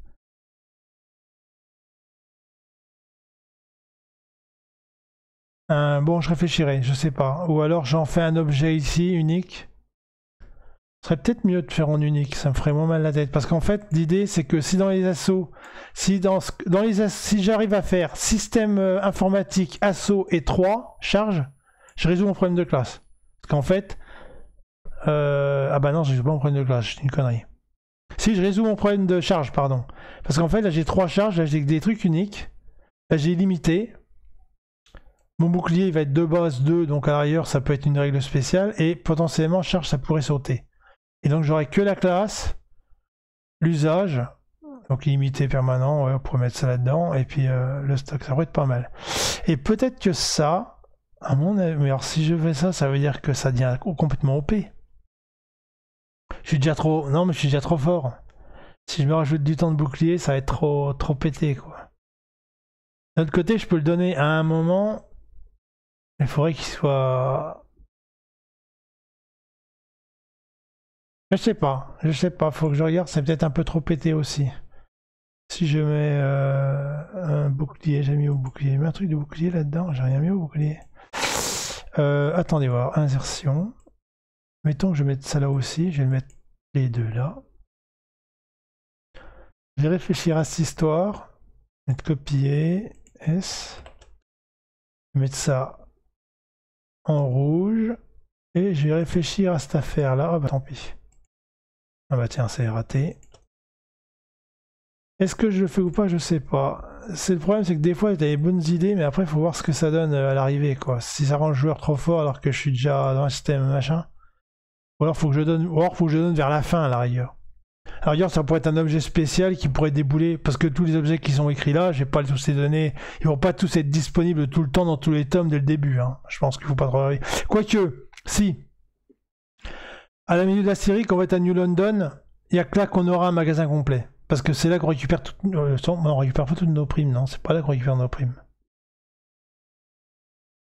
Bon, je réfléchirai, je sais pas. Ou alors j'en fais un objet ici, unique. Ce serait peut-être mieux de faire en unique, ça me ferait moins mal la tête. Parce qu'en fait, l'idée c'est que si dans les assauts, si j'arrive à faire système informatique, assaut et 3 charges, je résous mon problème de classe. Parce qu'en fait, ah bah non, je résous pas mon problème de classe, c'est une connerie. Si, je résous mon problème de charge, pardon. Parce qu'en fait, là j'ai 3 charges, là j'ai des trucs uniques. Là j'ai limité. Mon bouclier il va être de base 2, donc à l'arrière ça peut être une règle spéciale. Et potentiellement, charge ça pourrait sauter. Et donc j'aurai que la classe, l'usage, donc limité permanent, ouais, on pourrait mettre ça là-dedans. Et puis le stock, ça pourrait être pas mal. Et peut-être que ça, à mon avis, mais alors si je fais ça, ça veut dire que ça devient complètement OP. Je suis déjà trop... Non mais je suis déjà trop fort. Si je me rajoute du temps de bouclier, ça va être trop pété quoi. D'un autre côté, je peux le donner à un moment. Il faudrait qu'il soit... je sais pas, faut que je regarde, c'est peut-être un peu trop pété aussi. Si je mets un bouclier, j'ai mis au bouclier, j'ai mis un truc de bouclier là-dedans, j'ai rien mis au bouclier. Attendez voir, insertion. Mettons que je mette ça là aussi, je vais mettre les deux là. Je vais réfléchir à cette histoire, mettre copier, S, mettre ça en rouge, et je vais réfléchir à cette affaire là, ah bah tant pis. Ah bah tiens, c'est raté. Est-ce que je le fais ou pas, je sais pas. C'est le problème, c'est que des fois, t'as des bonnes idées, mais après, il faut voir ce que ça donne à l'arrivée, quoi. Si ça rend le joueur trop fort alors que je suis déjà dans un système machin. Ou alors, faut que je donne vers la fin, à la rigueur. À la rigueur, ça pourrait être un objet spécial qui pourrait débouler, parce que tous les objets qui sont écrits là, j'ai pas tous les données, ils vont pas tous être disponibles tout le temps dans tous les tomes dès le début, hein. Je pense qu'il faut pas trop arriver. Quoique, si. À la milieu de la série, quand on va être à New London, il y a que là qu'on aura un magasin complet. Parce que c'est là qu'on récupère on récupère pas toutes nos primes, non, c'est pas là qu'on récupère nos primes.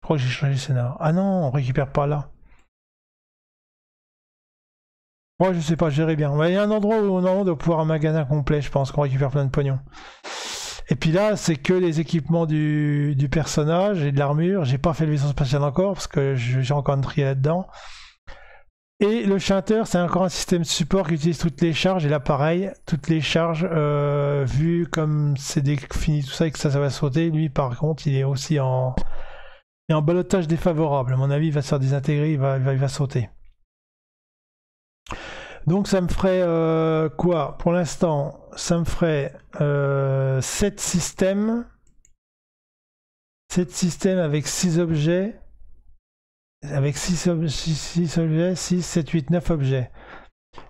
Je crois que j'ai changé le scénario. Ah non, on récupère pas là. Ouais, je sais pas, je verrai bien. Il y a un endroit où on doit pouvoir un magasin complet, je pense, qu'on récupère plein de pognon. Et puis là, c'est que les équipements du personnage et de l'armure. J'ai pas fait le vaisseau spatial encore, parce que j'ai encore un trier là-dedans. Et le chanteur, c'est encore un système support qui utilise toutes les charges. Et là, pareil, toutes les charges, vu comme c'est défini tout ça et que ça va sauter, lui, par contre, il est aussi en balotage défavorable. À mon avis, il va se faire désintégrer, il va sauter. Donc ça me ferait quoi? Pour l'instant, ça me ferait 7 systèmes. 7 systèmes avec 6 objets. Avec 6 objets, 6, 7, 8, 9 objets.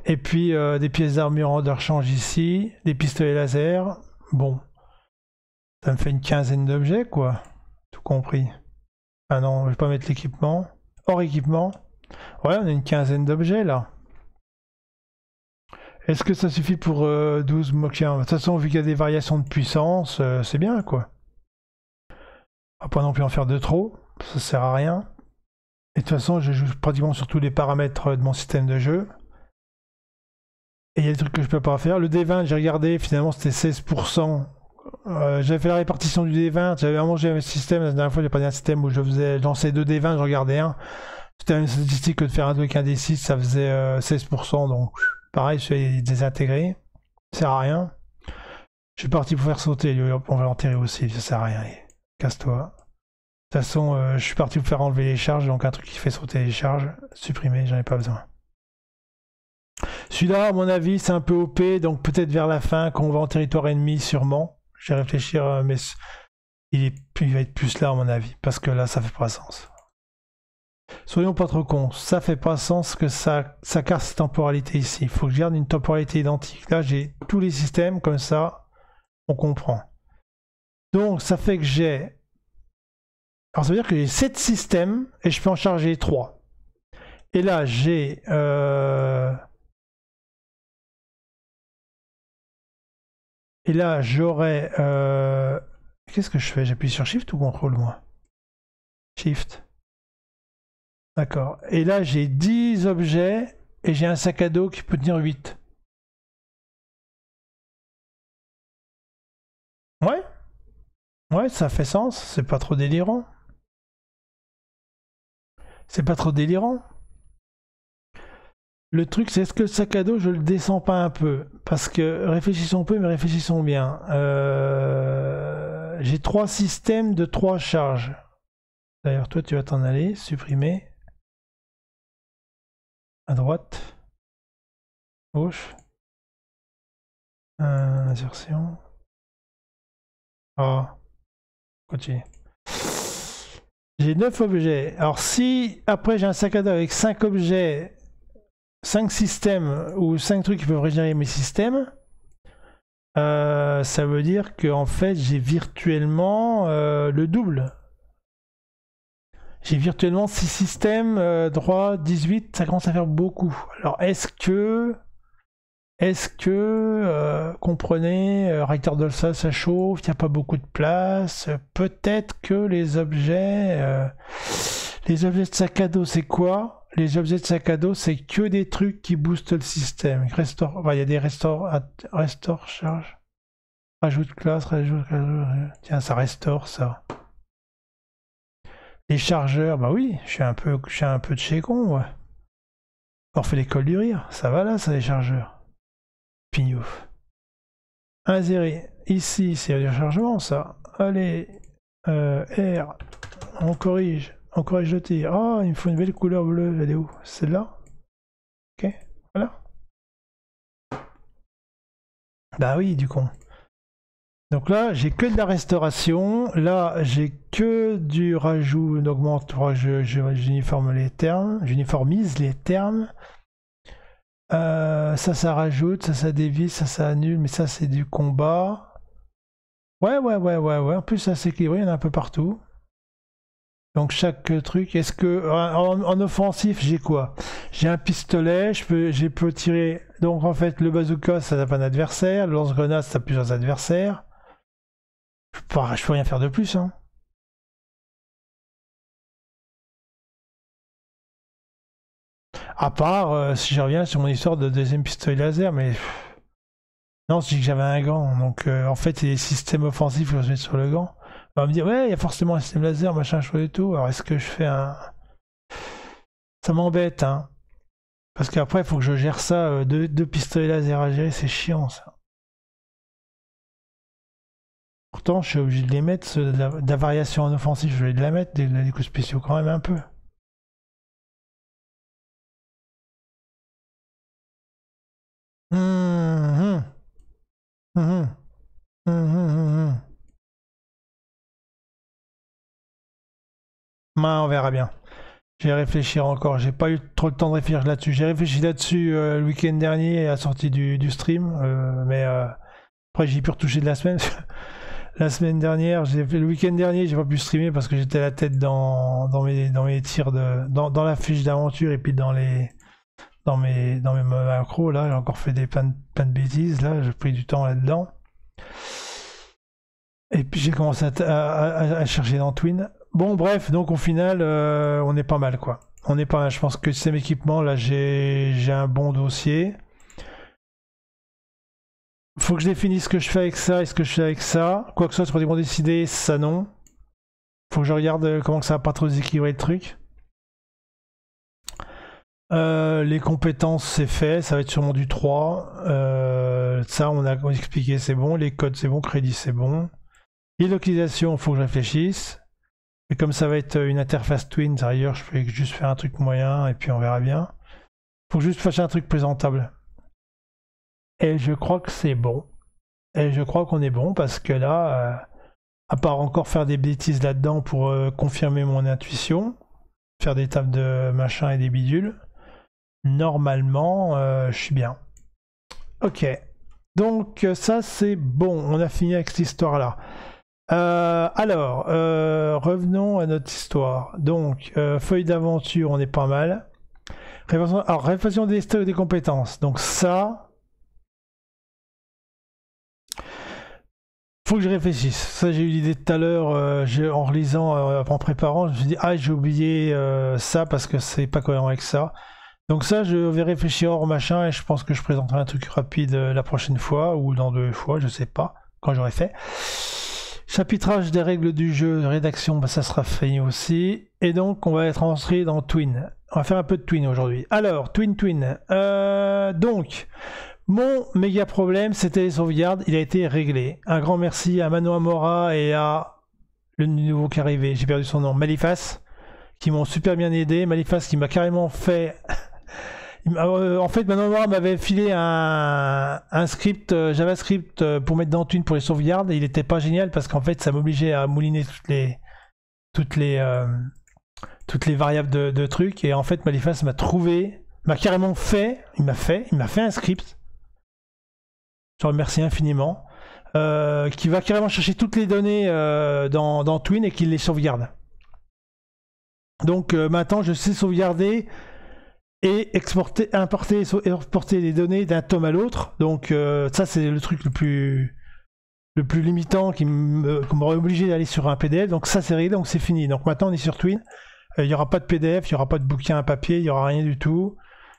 Et puis des pièces d'armure en rechange ici, des pistolets laser. Bon, ça me fait une quinzaine d'objets, quoi. Tout compris. Ah non, je vais pas mettre l'équipement. Hors équipement. Ouais, on a une quinzaine d'objets, là. Est-ce que ça suffit pour 12 moquins? De toute façon, vu qu'il y a des variations de puissance, c'est bien, quoi. On va pas non plus en faire de trop. Ça sert à rien. Et de toute façon, je joue pratiquement sur tous les paramètres de mon système de jeu. Et il y a des trucs que je peux pas faire. Le D20, j'ai regardé, finalement c'était 16%. J'avais fait la répartition du D20. J'avais vraiment un système. La dernière fois, j'ai pas dit un système où je faisais lancer 2 D20, je regardais un. C'était la même statistique que de faire un truc, un D6, ça faisait 16%. Donc pareil, je suis désintégré. Ça sert à rien. Je suis parti pour faire sauter. On va l'enterrer aussi, ça sert à rien. Casse-toi. façon, je suis parti pour faire enlever les charges, donc un truc qui fait sauter les charges, supprimer, j'en ai pas besoin. Celui-là, à mon avis, c'est un peu OP, donc peut-être vers la fin, quand on va en territoire ennemi, sûrement. Je vais réfléchir, mais il va être plus là, à mon avis, parce que là, ça fait pas sens. Soyons pas trop cons, ça fait pas sens que ça casse cette temporalité ici. Il faut que je garde une temporalité identique. Là, j'ai tous les systèmes, comme ça, on comprend. Donc, ça fait que j'ai... Alors, ça veut dire que j'ai 7 systèmes, et je peux en charger 3. Et là, j'ai... Et là, j'aurais... Qu'est-ce que je fais? J'appuie sur Shift ou Contrôle, moi? Shift. D'accord. Et là, j'ai 10 objets et j'ai un sac à dos qui peut tenir 8. Ouais. Ouais, ça fait sens. C'est pas trop délirant. C'est pas trop délirant. Le truc, c'est est-ce que le sac à dos, je le descends pas un peu? Parce que réfléchissons peu, mais réfléchissons bien. J'ai 3 systèmes de 3 charges. D'ailleurs, toi, tu vas t'en aller. Supprimer. À droite. Gauche. Insertion. Ah. Continue. J'ai 9 objets. Alors si après j'ai un sac à dos avec 5 objets, 5 systèmes ou 5 trucs qui peuvent régénérer mes systèmes, ça veut dire que en fait j'ai virtuellement le double. J'ai virtuellement 6 systèmes, droit 18, ça commence à faire beaucoup. Alors est-ce que comprenez, réacteur de sol ça chauffe, il n'y a pas beaucoup de place, peut-être que les objets de sac à dos c'est quoi? Les objets de sac à dos c'est que des trucs qui boostent le système. Restore, il y a des restore charge, rajoute classe, tiens ça restaure ça. Les chargeurs, bah oui, je suis un peu de chez con, ouais. On fait l'école du rire, ça va là ça les chargeurs. Pignouf. Inséré. Ici, c'est le chargement, ça. Allez. R. On corrige le tir. Ah, il me faut une belle couleur bleue. Elle est où? Celle-là? Ok. Voilà. Bah oui, du con. Donc là, j'ai que de la restauration. Là, j'ai que du rajout d'augmente. J'uniforme les termes. J'uniformise les termes. Ça rajoute, ça dévisse, ça annule, mais ça c'est du combat. Ouais. En plus ça s'équilibre, il y en a un peu partout. Donc chaque truc, est-ce que en offensif j'ai quoi? J'ai un pistolet, je peux tirer. Donc en fait le bazooka ça tape un adversaire, le lance-grenade ça tape plusieurs adversaires. Je peux rien faire de plus, hein. À part si je reviens sur mon histoire de deuxième pistolet laser, mais non, je dis que j'avais un gant, donc en fait c'est des systèmes offensifs que je mets sur le gant. On va me dire ouais, il y a forcément un système laser, machin, chose et tout. Alors est-ce que je fais un... Ça m'embête, hein. Parce qu'après il faut que je gère ça, deux pistolets laser à gérer, c'est chiant ça. Pourtant je suis obligé de les mettre, de la variation en offensif, je vais de la mettre, des coups spéciaux quand même un peu. On verra bien. Je vais réfléchir encore. J'ai pas eu trop le temps de réfléchir là-dessus. J'ai réfléchi là-dessus le week-end dernier à la sortie du stream, mais après j'y ai pu retoucher de la semaine. La semaine dernière, le week-end dernier, j'ai pas pu streamer parce que j'étais à la tête dans mes tirs dans la fiche d'aventure et puis dans mes macros là. J'ai encore fait plein de bêtises là. J'ai pris du temps là-dedans. Et puis j'ai commencé à chercher dans Twin. Bon bref, donc au final, on est pas mal quoi. On est pas mal. Je pense que système équipement, là j'ai un bon dossier. Faut que je définisse ce que je fais avec ça et ce que je fais avec ça. Quoi que ce soit, c'est pour décider, ça non. Faut que je regarde comment que ça va pas trop déséquilibrer le truc. Les compétences, c'est fait. Ça va être sûrement du 3. Ça, on a expliqué, c'est bon. Les codes, c'est bon. Crédit, c'est bon. Les localisations, il faut que je réfléchisse. Et comme ça va être une interface Twin, d'ailleurs, je vais juste faire un truc moyen et puis on verra bien. Faut juste faire un truc présentable. Et je crois que c'est bon. Et je crois qu'on est bon parce que là, à part encore faire des bêtises là-dedans pour confirmer mon intuition, faire des tables de machin et des bidules, normalement, je suis bien. Ok. Donc ça c'est bon, on a fini avec cette histoire-là. Alors, revenons à notre histoire. Donc, feuille d'aventure, on est pas mal. Alors, réflexion des compétences. Donc ça, faut que je réfléchisse. Ça, j'ai eu l'idée tout à l'heure, en relisant, en préparant, je me suis dit, ah, j'ai oublié ça parce que c'est pas cohérent avec ça. Donc ça, je vais réfléchir hors machin et je pense que je présenterai un truc rapide la prochaine fois ou dans 2 fois, je sais pas, quand j'aurai fait. Chapitrage des règles du jeu, rédaction, bah ça sera fait aussi. Et donc, on va être entré dans Twin. On va faire un peu de Twin aujourd'hui. Alors, Twin. Donc, mon méga problème, c'était les sauvegardes. Il a été réglé. Un grand merci à Mano Amora et à le nouveau qui est arrivé. J'ai perdu son nom. Malifas, qui m'ont super bien aidé. Malifas qui m'a carrément fait... En fait, Mano Amora m'avait filé un script JavaScript pour mettre dans Twin pour les sauvegardes. Et il était pas génial parce qu'en fait, ça m'obligeait à mouliner toutes les variables de trucs. Et en fait, Malifas m'a carrément fait, il m'a fait un script. Je remercie infiniment. Qui va carrément chercher toutes les données dans Twin et qui les sauvegarde. Donc maintenant, je sais sauvegarder et importer et exporter les données d'un tome à l'autre. Donc ça, c'est le truc le plus limitant qui m'aurait obligé d'aller sur un PDF. Donc ça, c'est réglé, donc c'est fini. Donc maintenant, on est sur Twin. Il n'y aura pas de PDF, il n'y aura pas de bouquin à papier, il n'y aura rien du tout.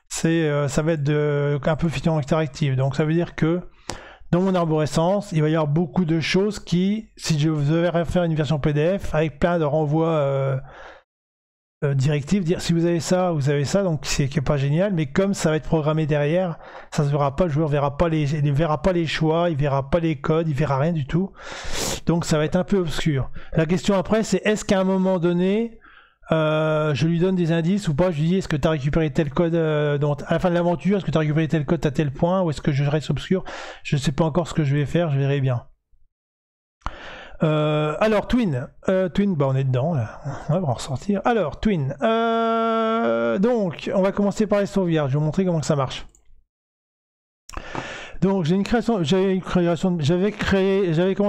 Ça va être un peu fiction interactive. Donc ça veut dire que dans mon arborescence, il va y avoir beaucoup de choses qui, si je devais refaire une version PDF, avec plein de renvois directives, dire si vous avez ça, donc c'est qui est pas génial, mais comme ça va être programmé derrière, ça se verra pas, le joueur verra pas il verra pas les choix, il verra pas les codes, il verra rien du tout. Donc ça va être un peu obscur. La question après, c'est est-ce qu'à un moment donné, je lui donne des indices ou pas, je lui dis est-ce que tu as récupéré tel code à la fin de l'aventure, est-ce que tu as récupéré tel code à tel point, ou est-ce que je reste obscur? Je sais pas encore ce que je vais faire, je verrai bien. Alors Twin, bah on est dedans là, on va en ressortir. Alors Twin, donc on va commencer par les sauvegardes, je vais vous montrer comment ça marche. Donc j'avais commencé à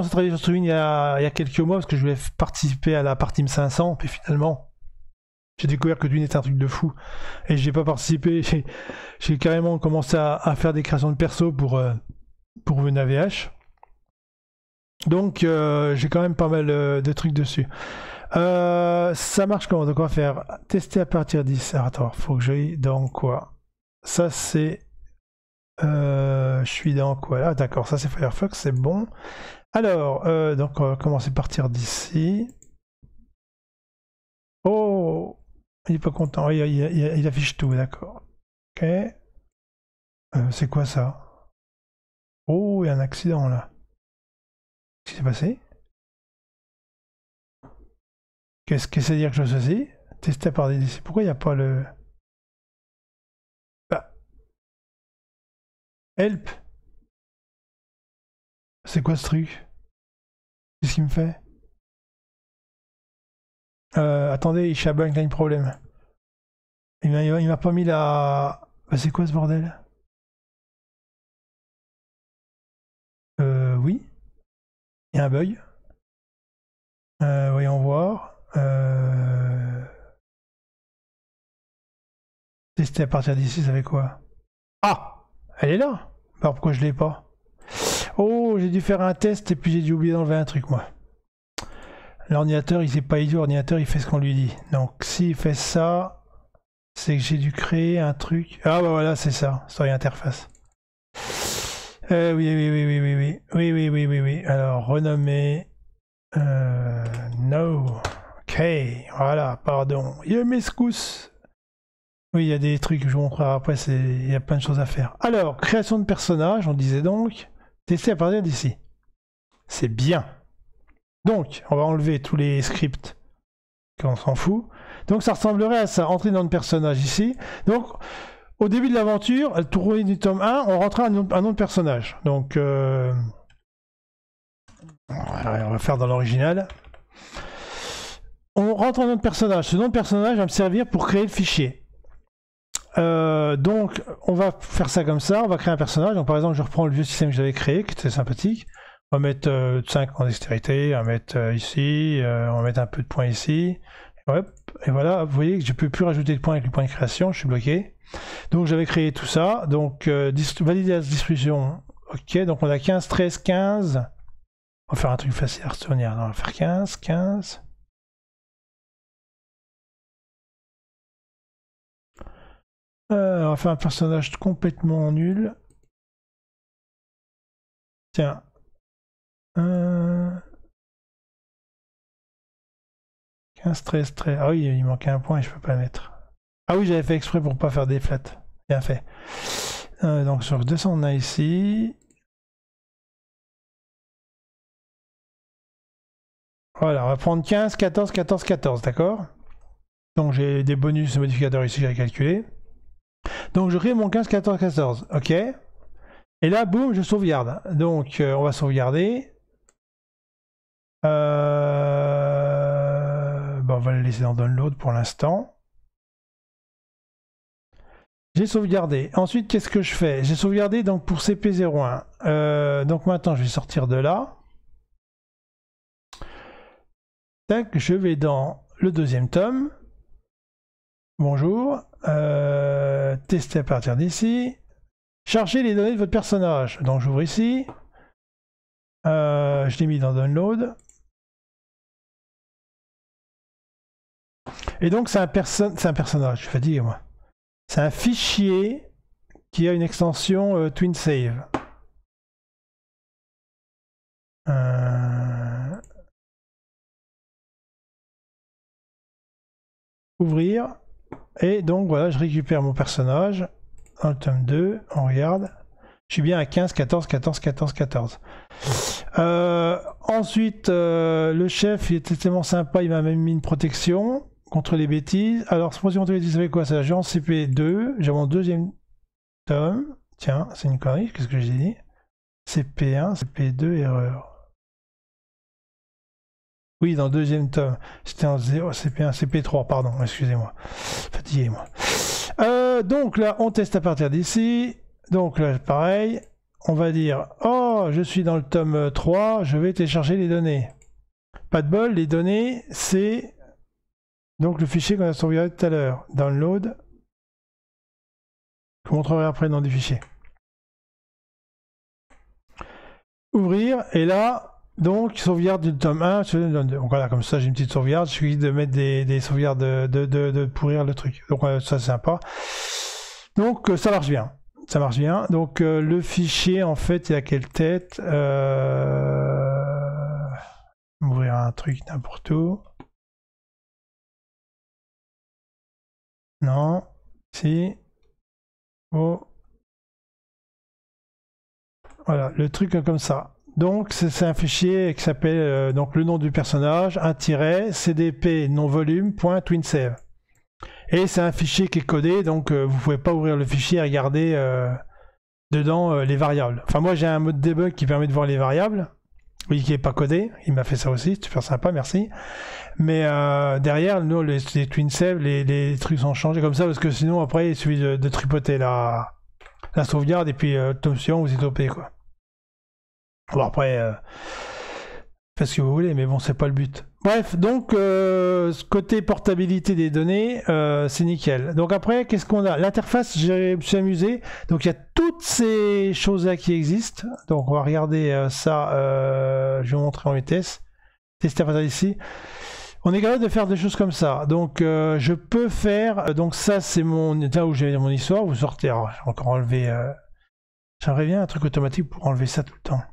travailler sur Twin il y a quelques mois parce que je voulais participer à la partie 500, puis finalement j'ai découvert que Twin était un truc de fou et j'ai pas participé. J'ai carrément commencé à faire des créations de perso pour une AVH. Donc j'ai quand même pas mal de trucs dessus. Ça marche comment? Donc on va faire tester à partir d'10. Attends, faut que j'aille dans quoi? Ça c'est... je suis dans quoi là? D'accord, ça c'est Firefox, c'est bon. Alors, donc on va commencer à partir d'ici. Oh, il est pas content, il affiche tout, d'accord. Ok. C'est quoi ça? Oh, il y a un accident là. Qu'est-ce qui s'est passé? Qu'est-ce que c'est dire que je ceci? Tester par des... Pourquoi il n'y a pas le... Bah. Help. C'est quoi ce truc? Qu'est-ce qu'il me fait? Attendez, Ishabunk a un problème. Il m'a pas mis la... Bah, c'est quoi ce bordel? Oui. Il y a un bug. Voyons voir. Tester à partir d'ici, ça fait quoi? Ah! Elle est là! Alors pourquoi je l'ai pas? Oh, j'ai dû faire un test et puis j'ai dû oublier d'enlever un truc, moi. L'ordinateur, il s'est pas idiot, l'ordinateur, il fait ce qu'on lui dit. Donc, s'il fait ça, c'est que j'ai dû créer un truc. Ah, bah voilà, c'est ça, story interface. Oui. Alors, renommer. No. Ok, voilà, pardon. Yemescous. Oui, il y a des trucs que je vous montrerai après, il y a plein de choses à faire. Alors, création de personnage, on disait donc. Tester à partir d'ici. C'est bien. Donc, on va enlever tous les scripts qu'on s'en fout. Donc ça ressemblerait à ça, entrer dans le personnage ici. Donc au début de l'aventure, trouver du tome 1, on rentrera un nom de personnage. Donc on va faire dans l'original. On rentre un nom de personnage. Ce nom de personnage va me servir pour créer le fichier. Donc on va faire ça comme ça, on va créer un personnage. Donc par exemple je reprends le vieux système que j'avais créé, qui était sympathique. On va mettre 5 en dextérité, on va mettre ici, on va mettre un peu de points ici. Hop, et voilà, vous voyez que je ne peux plus rajouter de points avec le point de création, je suis bloqué. Donc j'avais créé tout ça, donc valider la distribution, ok, donc on a 15, 13, 15. On va faire un truc facile à retenir, on va faire 15, 15. On va faire un personnage complètement nul. Tiens. 15, 13, 13. Ah oui, il manquait un point et je peux pas le mettre. Ah oui, j'avais fait exprès pour pas faire des flats. Bien fait. Donc sur 200, on a ici. Voilà, on va prendre 15, 14, 14, 14, d'accord? Donc j'ai des bonus et modificateurs ici, j'ai calculé. Donc je crée mon 15, 14, 14, ok? Et là, boum, je sauvegarde. Donc on va sauvegarder. Bon, on va le laisser dans download pour l'instant. J'ai sauvegardé. Ensuite, qu'est-ce que je fais? J'ai sauvegardé donc pour CP01. Donc maintenant, je vais sortir de là. Tac, je vais dans le deuxième tome. Bonjour. Tester à partir d'ici. Charger les données de votre personnage. Donc j'ouvre ici. Je l'ai mis dans Download. Et donc c'est un personnage, je suis fatigué moi. C'est un fichier qui a une extension TwinSave. Ouvrir. Et donc voilà, je récupère mon personnage dans le tome 2. On regarde. Je suis bien à 15, 14, 14, 14, 14. Ensuite, le chef, il était tellement sympa, il m'a même mis une protection contre les bêtises. Alors, protection contre les bêtises, ça fait quoi? C'est l'agence CP2. J'ai mon deuxième tome. Tiens, c'est une connerie, qu'est-ce que j'ai dit? CP1, CP2, erreur. Oui, dans le deuxième tome. C'était en 0, CP1, CP3, pardon, excusez-moi. Fatigué, moi. Donc là, on teste à partir d'ici. Donc là, pareil. On va dire, oh, je suis dans le tome 3, je vais télécharger les données. Pas de bol, les données, c'est donc le fichier qu'on a sauvegardé tout à l'heure. Download. Je vous montrerai après le nom du fichier. Ouvrir, et là, donc, sauvegarde du tome 1. Donc voilà, comme ça, j'ai une petite sauvegarde. Je suis de mettre des sauvegardes de pourrir le truc. Donc ça, c'est sympa. Donc, ça marche bien. Ça marche bien. Donc le fichier, en fait, il a quelle tête? Ouvrir un truc n'importe où. Non. Si. Oh. Voilà, le truc comme ça. Donc c'est un fichier qui s'appelle donc le nom du personnage, un tiret, cdp non volume.twinsave. Et c'est un fichier qui est codé, donc vous pouvez pas ouvrir le fichier et regarder dedans les variables. Enfin moi j'ai un mode debug qui permet de voir les variables, oui qui est pas codé, il m'a fait ça aussi, super sympa, merci. Mais derrière, nous les twinsave, les trucs sont changés comme ça parce que sinon après il suffit de tripoter la sauvegarde et puis tome suivant vous êtes OP quoi. Bon après, faites ce que vous voulez, mais bon c'est pas le but. Bref, donc côté portabilité des données, c'est nickel. Donc après, qu'est-ce qu'on a? L'interface, je me suis amusé. Donc il y a toutes ces choses-là qui existent. Donc on va regarder ça, je vais vous montrer en vitesse. Tester à partir d'ici. On est capable de faire des choses comme ça. Donc je peux faire, donc ça c'est mon état où j'ai mon histoire. Vous sortez, alors j'ai encore enlevé, j'aimerais bien un truc automatique pour enlever ça tout le temps.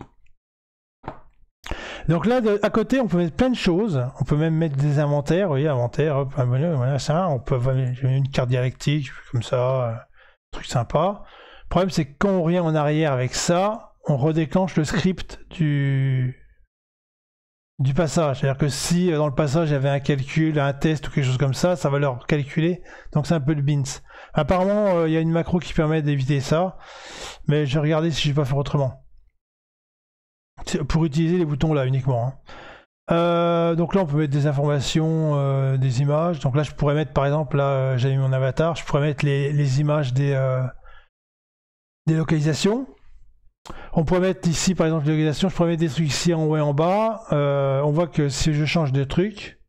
Donc là, à côté, on peut mettre plein de choses. On peut même mettre des inventaires. Vous voyez, inventaire, hop, voilà, ça. On peut mettre une carte dialectique, comme ça, truc sympa. Le problème, c'est que quand on revient en arrière avec ça, on redéclenche le script du du passage. C'est-à-dire que si dans le passage il y avait un calcul, un test ou quelque chose comme ça va leur calculer. Donc c'est un peu le bins. Apparemment, il y a une macro qui permet d'éviter ça, mais je vais regarder si je vais pas faire autrement. Pour utiliser les boutons là uniquement. Donc là on peut mettre des informations, des images. Donc là je pourrais mettre par exemple, là j'ai mis mon avatar, je pourrais mettre les images des localisations. On pourrait mettre ici par exemple les localisations, je pourrais mettre des trucs ici en haut et en bas. On voit que si je change de truc,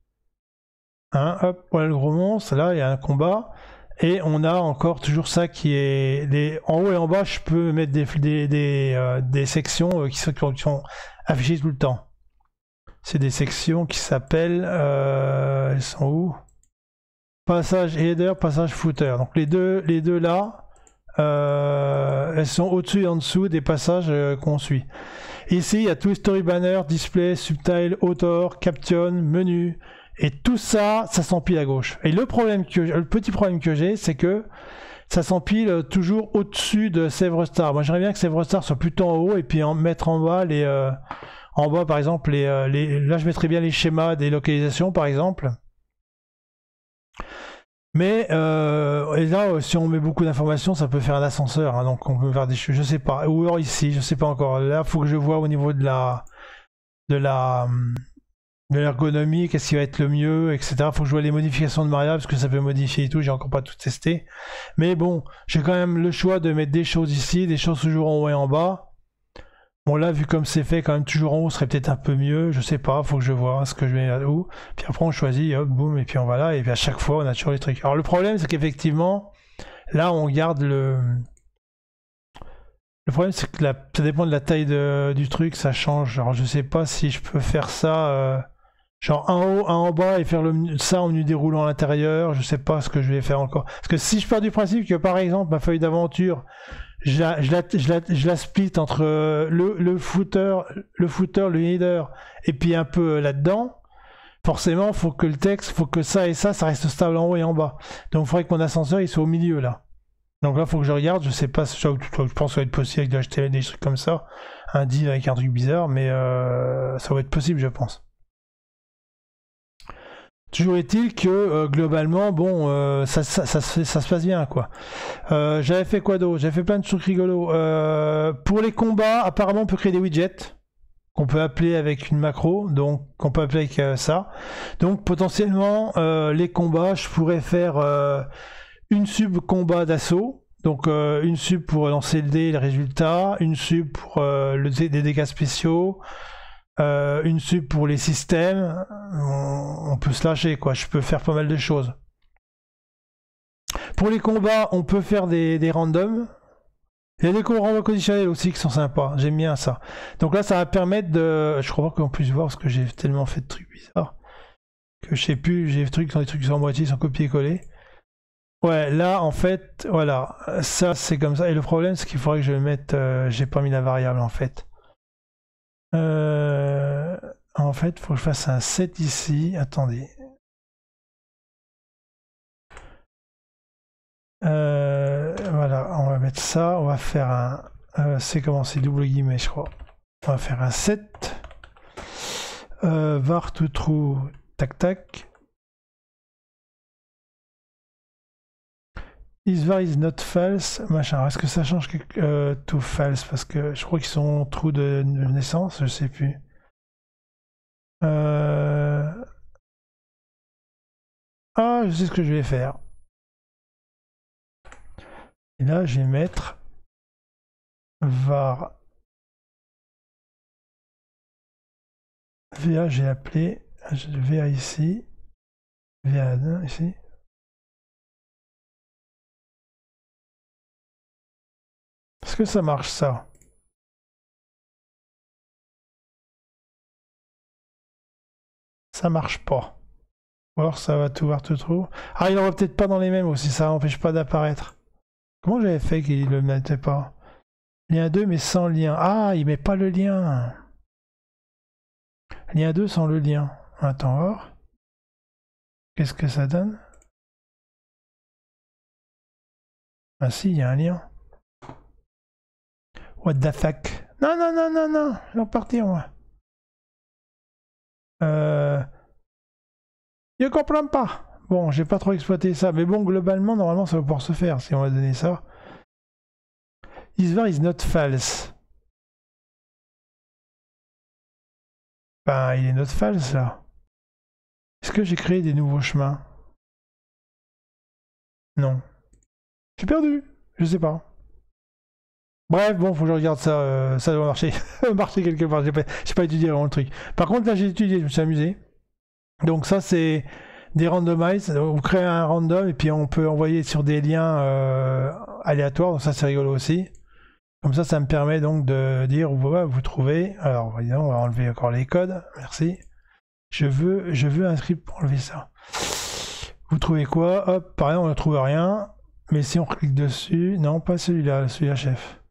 hein, hop, voilà le gros monstre, là il y a un combat. Et on a encore toujours ça qui est... En haut et en bas, je peux mettre des sections qui sont affichées tout le temps. C'est des sections qui s'appellent... elles sont où? Passage header, passage footer. Donc les deux là, elles sont au-dessus et en dessous des passages qu'on suit. Ici, il y a tous les story banners, display, subtitle, author, caption, menu... Et tout ça, ça s'empile à gauche. Et le petit problème que j'ai, c'est que ça s'empile toujours au-dessus de SavreStar. Moi, j'aimerais bien que SavreStar soit plutôt en haut et puis mettre en bas en bas, par exemple, là, je mettrais bien les schémas des localisations, par exemple. Mais et là, si on met beaucoup d'informations, ça peut faire un ascenseur. Hein, donc, on peut faire des choses, je sais pas. Ou alors ici, je sais pas encore. Là, il faut que je vois au niveau de l'ergonomie, qu'est-ce qui va être le mieux, etc. Faut que je vois les modifications de variables, parce que ça peut modifier et tout, j'ai encore pas tout testé. Mais bon, j'ai quand même le choix de mettre des choses ici, des choses toujours en haut et en bas. Bon là, vu comme c'est fait, quand même toujours en haut serait peut-être un peu mieux, je sais pas, faut que je vois ce que je mets où. Puis après on choisit, hop, boum, et puis on va là, et puis à chaque fois on a toujours les trucs. Alors le problème c'est qu'effectivement, là on garde le... Le problème c'est que ça dépend de la taille du truc, ça change. Alors je sais pas si je peux faire ça... genre un haut, un en bas et faire ça en menu déroulant à l'intérieur, je sais pas ce que je vais faire encore. Parce que si je pars du principe que par exemple ma feuille d'aventure, je la split entre le footer, le header et puis un peu là-dedans, forcément faut que le texte, faut que ça et ça reste stable en haut et en bas. Donc il faudrait que mon ascenseur il soit au milieu là. Donc là il faut que je regarde, je sais pas, je pense que ça va être possible avec de l'HTML, des trucs comme ça, un div avec un truc bizarre, mais ça va être possible je pense. Toujours est-il que globalement, bon, ça se passe bien quoi. J'avais fait quoi d'autre? J'avais fait plein de trucs rigolos. Pour les combats, apparemment, on peut créer des widgets qu'on peut appeler avec une macro, donc qu'on peut appeler avec ça. Donc potentiellement, les combats, je pourrais faire une sub combat d'assaut. Donc une sub pour lancer le dé, le résultat, une sub pour des dégâts spéciaux. Une sub pour les systèmes, on peut se lâcher quoi, je peux faire pas mal de choses. Pour les combats, on peut faire des randoms. Il y a des combats conditionnels aussi qui sont sympas, j'aime bien ça. Donc là, ça va permettre de... Je crois pas qu'on puisse voir parce que j'ai tellement fait de trucs bizarres que je sais plus, j'ai des trucs qui sont en moitié, sont copiés-collés. Ouais, là en fait, voilà, ça c'est comme ça. Et le problème, c'est qu'il faudrait que je mette... j'ai pas mis la variable en fait. En fait, il faut que je fasse un set ici. Attendez. Voilà, on va mettre ça. On va faire un... c'est comment? C'est double guillemets, je crois. On va faire un set. Var to true. Tac, tac. Is var is not false. Machin. Est-ce que ça change to false? Parce que je crois qu'ils sont true de naissance. Je sais plus. Ah, je sais ce que je vais faire. Et là, je vais mettre var va, j'ai appelé va ici, va ici. Est-ce que ça marche ça? Ça marche pas. Ou alors ça va tout voir tout trop. Ah, il en va peut-être pas dans les mêmes aussi, ça n'empêche pas d'apparaître. Comment j'avais fait qu'il le mettait pas? Lien 2 mais sans lien. Ah, il met pas le lien. Lien 2 sans le lien. Attends, voir. Qu'est-ce que ça donne? Ah si, il y a un lien. What the fuck? Non, non, non, non, non. Je vais repartir, moi. Je comprends pas. Bon, j'ai pas trop exploité ça, mais bon, globalement, normalement, ça va pouvoir se faire si on va donner ça. Isvar is not false. Ben, il est not false là. Est-ce que j'ai créé des nouveaux chemins? Non. J'ai perdu. Je sais pas. Bref, bon, faut que je regarde ça. Ça doit marcher. Ça doit marcher quelque part. J'ai pas étudié vraiment le truc. Par contre, là, j'ai étudié. Je me suis amusé. Donc ça, c'est des randomize. Vous créez un random et puis on peut envoyer sur des liens aléatoires. Donc ça, c'est rigolo aussi. Comme ça me permet donc de dire où vous trouvez. Alors, voyons, on va enlever encore les codes. Merci. Je veux un script pour enlever ça. Vous trouvez quoi? Hop, par exemple, on ne trouve rien. Mais si on clique dessus, non, pas celui-là, celui-là chef.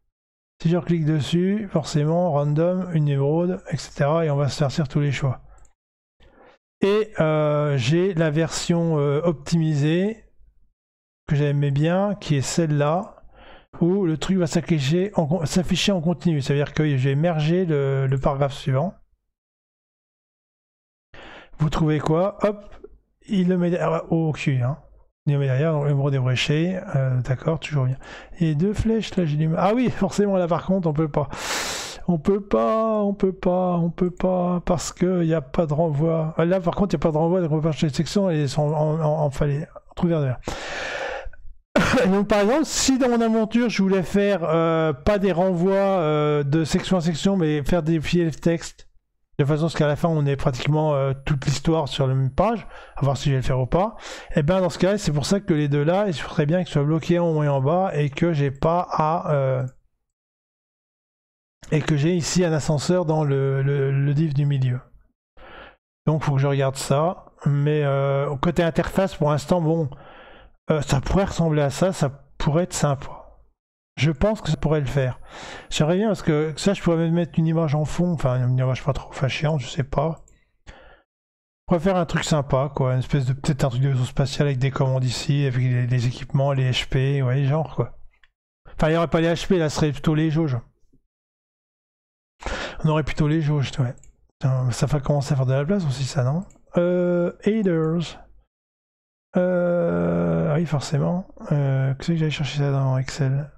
Si je clique dessus, forcément, random, une émeraude, etc. Et on va se faire tous les choix. Et j'ai la version optimisée que j'aimais bien, qui est celle-là, où le truc va s'afficher en continu. C'est-à-dire que j'ai mergé le paragraphe suivant. Vous trouvez quoi? Hop, il le met au cul. Hein. Il le met derrière, donc émeraude débréché. D'accord, toujours bien. Et deux flèches, là, j'ai du mal. Ah oui, forcément, là, par contre, on peut pas. On peut pas, parce qu'il n'y a pas de renvoi. Là, par contre, il n'y a pas de renvoi, donc on peut pas changer de section, et ils sont en fallait trou vert vert. Donc, par exemple, si dans mon aventure, je voulais faire pas des renvois de section en section, mais faire des fichiers texte, de façon à ce qu'à la fin, on ait pratiquement toute l'histoire sur la même page, à voir si je vais le faire ou pas, et bien dans ce cas-là, c'est pour ça que les deux là, il serait bien qu'ils soient bloqués en haut et en bas, et que j'ai pas à... et que j'ai ici un ascenseur dans le div du milieu. Donc il faut que je regarde ça. Mais côté interface, pour l'instant, bon, ça pourrait ressembler à ça, ça pourrait être sympa. Je pense que ça pourrait le faire. J'aimerais bien parce que ça, je pourrais même mettre une image en fond, enfin une image pas trop fâchante, je sais pas. Je pourrais faire un truc sympa, quoi, une espèce de peut-être un truc de vaisseau spatial avec des commandes ici, avec les équipements, les HP, ouais, genre quoi. Enfin, il n'y aurait pas les HP, là, ce serait plutôt les jauges. On aurait plutôt les jauges, ouais. Ça va commencer à faire de la place aussi, ça, non? Aiders. Oui, forcément. Qu'est-ce que j'allais chercher ça dans Excel?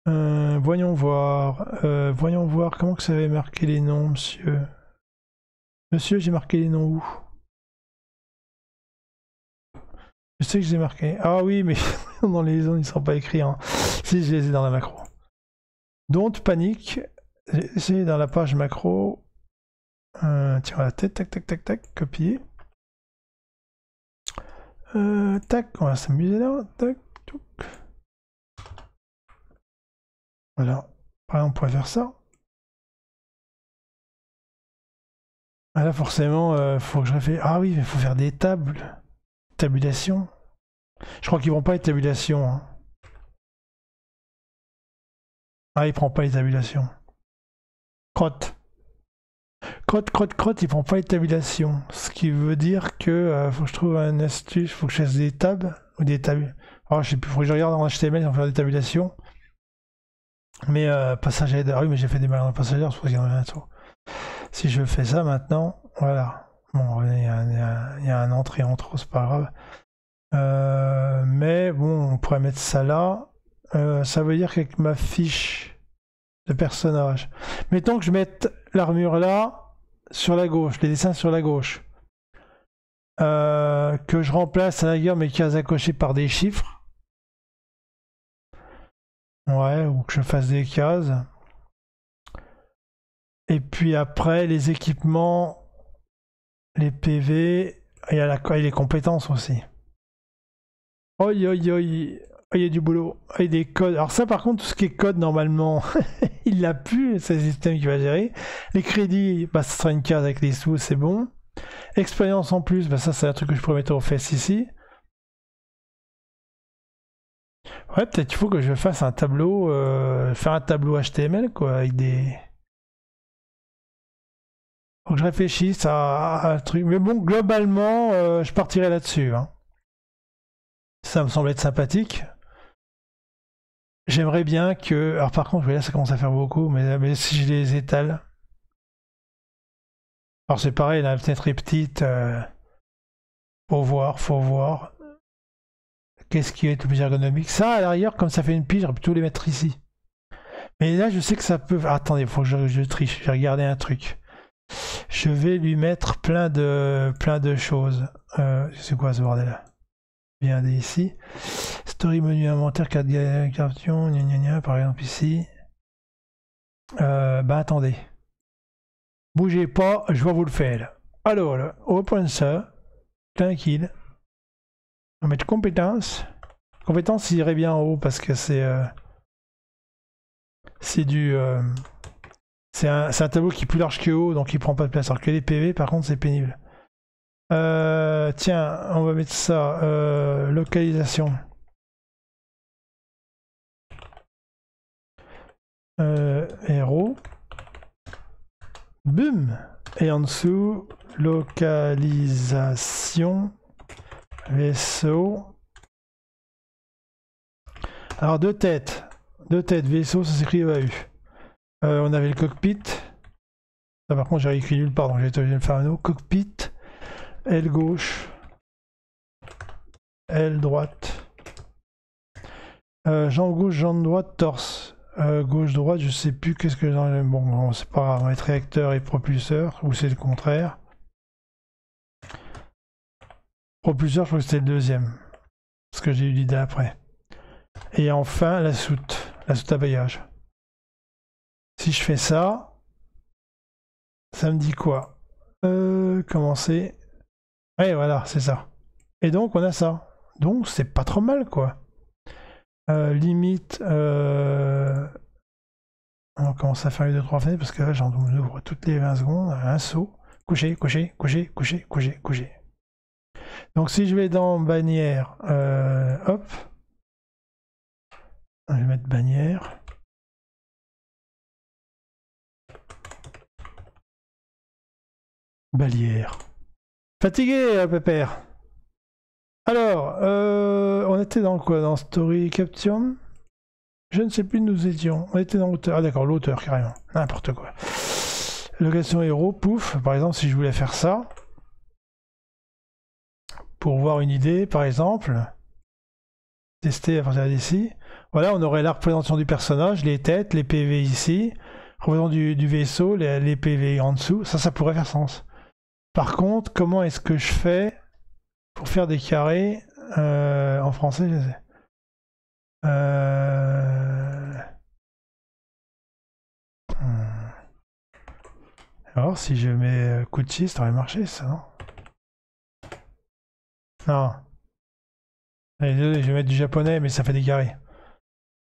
Voyons voir. Voyons voir. Comment que ça avait marqué les noms, monsieur? Monsieur, j'ai marqué les noms où? Je sais que j'ai marqué. Ah oui, mais dans les zones, ils ne sont pas écrits. Hein. Si, je les ai dans la macro. Don't panique. C'est dans la page macro. Tiens la tête, tac, tac, tac, tac, copier. Tac, on va s'amuser là. Tac, touc. Voilà. Par exemple, on pourrait faire ça. Ah là, forcément, faut que je réfléchisse. Ah oui, mais il faut faire des tables. Tabulation. Je crois qu'ils vont pas être tabulation. Hein. Ah, il prend pas les tabulations. Crotte. Crotte, il prend pas les tabulations. Ce qui veut dire que faut que je trouve une astuce, faut que je fasse des tabs ou des tabs. Alors, je sais plus, faut que je regarde en HTML, on va faire des tabulations. Mais passage aide. Ah oui, mais j'ai fait des malins passagers, je pense qu'il y en a un tout. Si je fais ça maintenant, voilà. Bon, il y a un entrée en trop, c'est pas grave. Mais bon, on pourrait mettre ça là. Ça veut dire qu'avec ma fiche de personnage, mettons que je mette l'armure là sur la gauche, les dessins sur la gauche, que je remplace à la rigueur mes cases à cocher par des chiffres, ouais, ou que je fasse des cases, et puis après les équipements, les PV, et les compétences aussi. Oi, oi, oi, il y a du boulot, il y a des codes. Alors ça par contre, tout ce qui est code normalement, il l'a plus, c'est le système qui va gérer. Les crédits, bah, ce sera une case avec les sous, c'est bon. Expérience en plus, bah, ça c'est un truc que je pourrais mettre aux fesses ici. Ouais, peut-être qu'il faut que je fasse un tableau, faire un tableau HTML quoi, avec des... Faut que je réfléchisse à un truc. Mais bon, globalement, je partirai là-dessus. Hein. Ça me semble être sympathique. J'aimerais bien que... Alors par contre, là ça commence à faire beaucoup, mais si je les étale... Alors c'est pareil, la fenêtre est petite. Faut voir. Qu'est-ce qui est le plus ergonomique? Ça, à l'arrière, comme ça fait une pile, j'aurais plutôt les mettre ici. Mais là, je sais que ça peut... Attendez, faut que je triche. J'ai regardé un truc. Je vais lui mettre plein de choses. C'est quoi ce bordel-là? Viens ici. Story menu inventaire, carte caption, gna gna gna, par exemple ici. Bah attendez. Bougez pas, je vais vous le faire. Alors, là, on va prendre ça. Tranquille. On va mettre compétences. Compétences, il irait bien en haut parce que c'est du... c'est un tableau qui est plus large que haut, donc il prend pas de place. Alors que les PV, par contre, c'est pénible. Tiens, on va mettre ça. Localisation. Héros. Boum. Et en dessous, localisation. Vaisseau. Alors deux têtes. Vaisseau, ça s'écrit EAU. On avait le cockpit. Ça, par contre, j'ai écrit nulle part, donc j'ai été obligé de faire un autre. Cockpit. Aile gauche. Aile droite. Jambe gauche, jambe droite, torse. Gauche-droite, je sais plus qu'est-ce que j'en ai. Bon, c'est pas grave, on va être réacteur et propulseur, ou c'est le contraire. Propulseur, je crois que c'était le deuxième. Parce que j'ai eu l'idée après. Et enfin, la soute à baillage. Si je fais ça, ça me dit quoi? Commencer. Ouais, voilà, c'est ça. Et donc, on a ça. Donc, c'est pas trop mal, quoi. Limite, on va commencer à faire les 2-3 fenêtres parce que là, j'en ouvre toutes les 20 secondes. Un saut. Coucher. Donc, si je vais dans bannière, hop. Je vais mettre bannière. Balière. Fatigué, pépère. Alors, on était dans quoi? Dans Story Caption? Je ne sais plus où nous étions. On était dans l'auteur. Ah d'accord, l'auteur carrément. N'importe quoi. Location héros, pouf. Par exemple, si je voulais faire ça, pour voir une idée, par exemple, tester à partir d'ici. Voilà, on aurait la représentation du personnage, les têtes, les PV ici, représentation du vaisseau, les PV en dessous. Ça pourrait faire sens. Par contre, comment est-ce que je fais pour faire des carrés en français, je sais. Alors, si je mets coup de 6, ça aurait marché, ça, non? Non. Allez, désolé, je vais mettre du japonais, mais ça fait des carrés.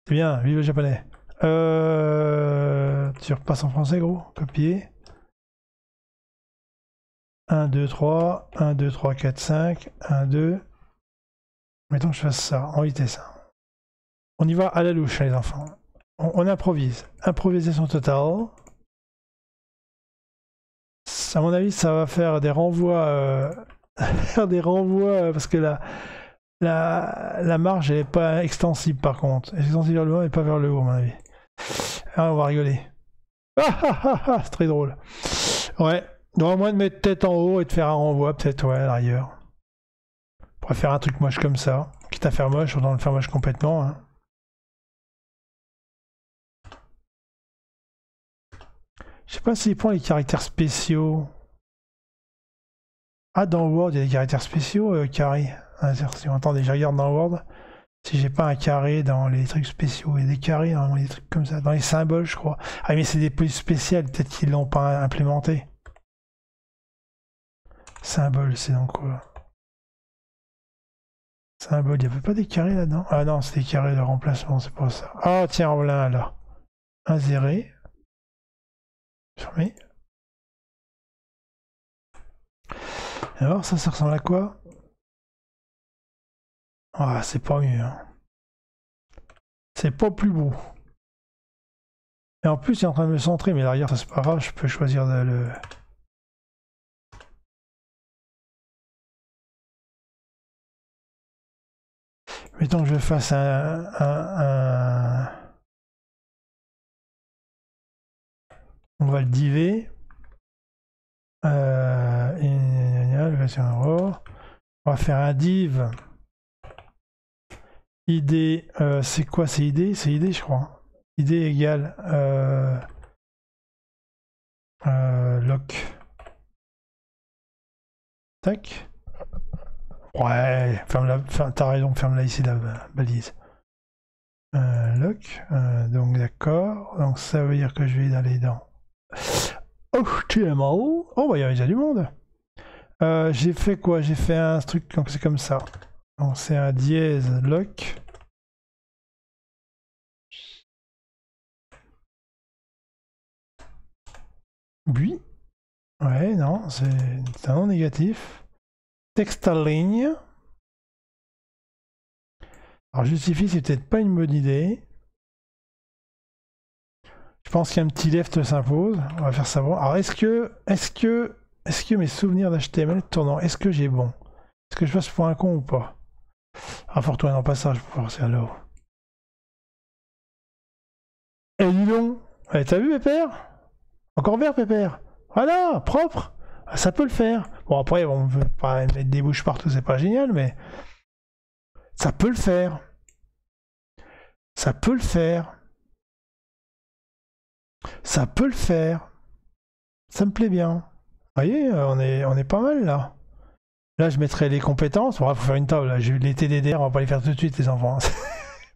C'est bien, vive le japonais. Tu repasses en français, gros. Copier. 1, 2, 3. 1, 2, 3, 4, 5. 1, 2. Mettons que je fasse ça, en vitesse. On y va à la louche, les enfants. On improvise. Improvisation totale. À mon avis, ça va faire des renvois, parce que la marge n'est pas extensible par contre. Elle est extensible vers le bas et pas vers le haut, à mon avis. Ah, on va rigoler. C'est très drôle. Ouais. Donc, à moins de mettre tête en haut et de faire un renvoi, peut-être, ouais, à l'arrière. On pourrait faire un truc moche comme ça. Quitte à faire moche, autant le faire moche complètement. Hein. Je sais pas s'il prend les caractères spéciaux. Ah, dans Word, il y a des caractères spéciaux, carré. Insertion. Attendez, je regarde dans Word. Si j'ai pas un carré dans les trucs spéciaux. Il y a des carrés, normalement, des trucs comme ça. Dans les symboles, je crois. Ah, mais c'est des polices spéciales. Peut-être qu'ils l'ont pas implémenté. Symbole, c'est dans quoi? Symbole, il n'y avait pas des carrés là-dedans? Ah non, c'est des carrés de remplacement, c'est pas ça. Ah, tiens, voilà, là. Insérer. Fermé. Alors, ça ressemble à quoi? Ah, c'est pas mieux. Hein. C'est pas plus beau. Et en plus, il est en train de me centrer, mais derrière, ça c'est pas grave, je peux choisir de le... Mettons que je fasse on va le diver. On va faire un div. ID, c'est quoi? C'est ID? C'est ID, je crois. ID égale lock. Tac. Ouais, ferme-la, t'as raison, ferme-la ici la balise. Lock, donc d'accord. Donc ça veut dire que je vais aller dans HTML. Oh, bah il y a déjà du monde. J'ai fait quoi? J'ai fait un truc donc c'est comme ça. Donc c'est un dièse lock. Oui. Ouais, non, c'est un non négatif. Texte à ligne. Alors justifie, c'est peut-être pas une bonne idée. Je pense qu'un petit left s'impose. On va faire savoir. Alors est-ce que mes souvenirs d'HTML tournant, est-ce que j'ai bon? Est-ce que je passe pour un con ou pas? Ah, fort-toi, non, pas ça, je peux forcer à l'eau. Eh, dis donc! Eh, t'as vu, Pépère? Encore vert, Pépère? Voilà, propre! Ah, ça peut le faire. Bon, après, on veut pas mettre des bouches partout, c'est pas génial, mais ça peut le faire. Ça peut le faire. Ça peut le faire. Ça me plaît bien. Vous voyez, on est pas mal là. Là, je mettrai les compétences. Bon, faut faire une table. J'ai eu les TDDR, on va pas les faire tout de suite, les enfants. Je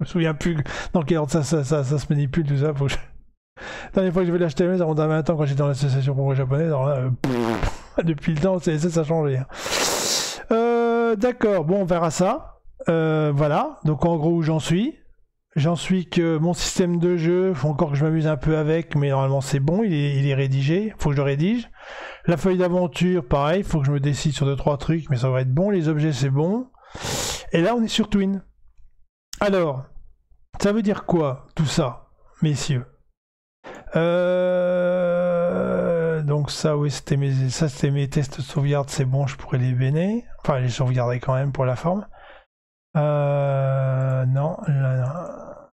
me souviens plus dans quel ordre ça se manipule, tout ça. Faut que La dernière fois que j'ai fait l'HTML, ça remonte à 20 ans quand j'étais dans l'association pour japonais. Alors là, depuis le temps, ça a changé. D'accord, bon, on verra ça. Voilà, donc en gros, où j'en suis. J'en suis que mon système de jeu, faut encore que je m'amuse un peu avec, mais normalement c'est bon, il est rédigé, faut que je le rédige. La feuille d'aventure, pareil, faut que je me décide sur 2-3 trucs, mais ça va être bon. Les objets, c'est bon. Et là, on est sur Twin. Alors, ça veut dire quoi, tout ça, messieurs? Donc ça, oui, c'était mes tests de sauvegarde, c'est bon, je pourrais les béner. Enfin, les sauvegarder quand même pour la forme. Non, là,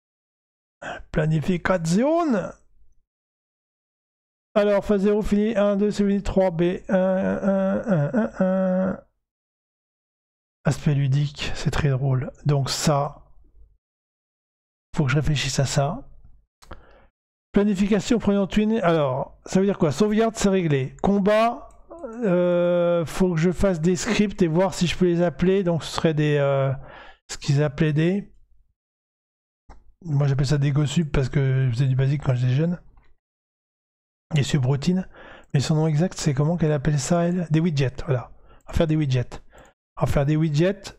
planification. Alors, phase 0 fini, 1, 2, c'est fini, 3, B, 1, 1. Aspect ludique, c'est très drôle. Donc ça, faut que je réfléchisse à ça. Planification, prenant twin. Alors, ça veut dire quoi? Sauvegarde, c'est réglé. Combat, faut que je fasse des scripts et voir si je peux les appeler. Donc, ce serait des... ce qu'ils appelaient des... Moi, j'appelle ça des gossub parce que je faisais du basique quand j'étais jeune. Des subroutines. Mais son nom exact, c'est comment qu'elle appelle ça, elle? Des widgets, voilà. On va faire des widgets. On va faire des widgets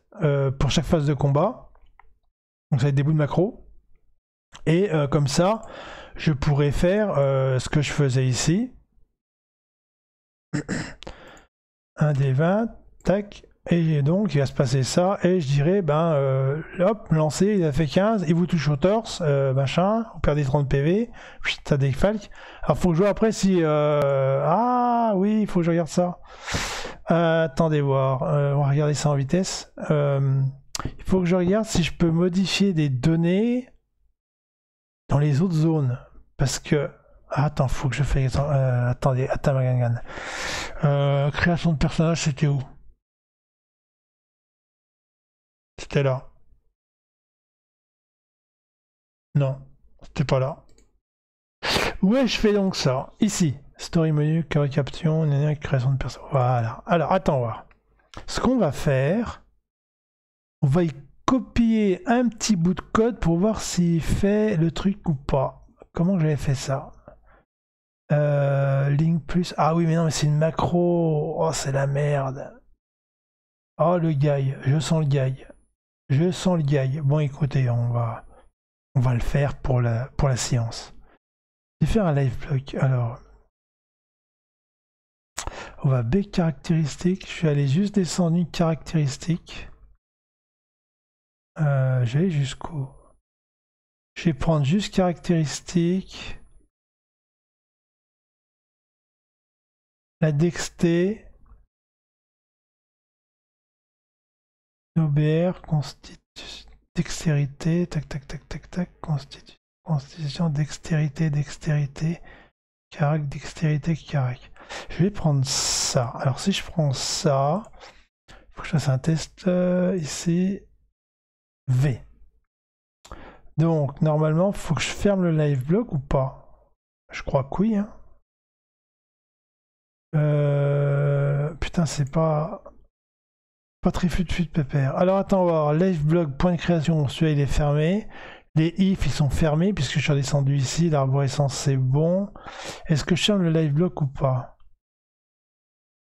pour chaque phase de combat. Donc, ça va être des bouts de macro. Et comme ça, je pourrais faire ce que je faisais ici. 1 des 20, tac. Et donc, il va se passer ça. Et je dirais, hop, lancé, il a fait 15. Il vous touche au torse, machin. Vous perdez 30 PV. Ça défalque. Alors, faut que je vois après si... ah, oui, il faut que je regarde ça. Attendez voir. On va regarder ça en vitesse. Il faut que je regarde si je peux modifier des données dans les autres zones. Parce que... attends, faut que je fasse... attendez, création de personnage, c'était où? C'était là. Non, c'était pas là. Où est-ce que je fais donc ça? Ici. Story menu, caption, création de personnage. Voilà. Alors, attends voir. Ce qu'on va faire, on va y copier un petit bout de code pour voir s'il fait le truc ou pas. Comment j'avais fait ça? Link plus. Ah oui, mais non, mais c'est une macro. Oh, c'est la merde. Oh, le guy. Je sens le guy. Je sens le guy. Bon, écoutez, on va le faire pour la séance. Je vais faire un live block. Alors, on va B caractéristique. Je vais aller juste descendre une caractéristique. Je vais aller jusqu'où? Je vais prendre juste caractéristique. La dexté. OBR, dextérité, tac, constitution, dextérité, carac, dextérité, carac. Je vais prendre ça. Alors si je prends ça, il faut que je fasse un test ici. V. Donc normalement, il faut que je ferme le live block ou pas? Je crois que oui. Hein. Putain, c'est pas très fut pépère. Alors attends, on va voir. Live block, point de création, celui-là il est fermé. Les if ils sont fermés puisque je suis redescendu ici. L'arborescence c'est bon. Est-ce que je ferme le live block ou pas?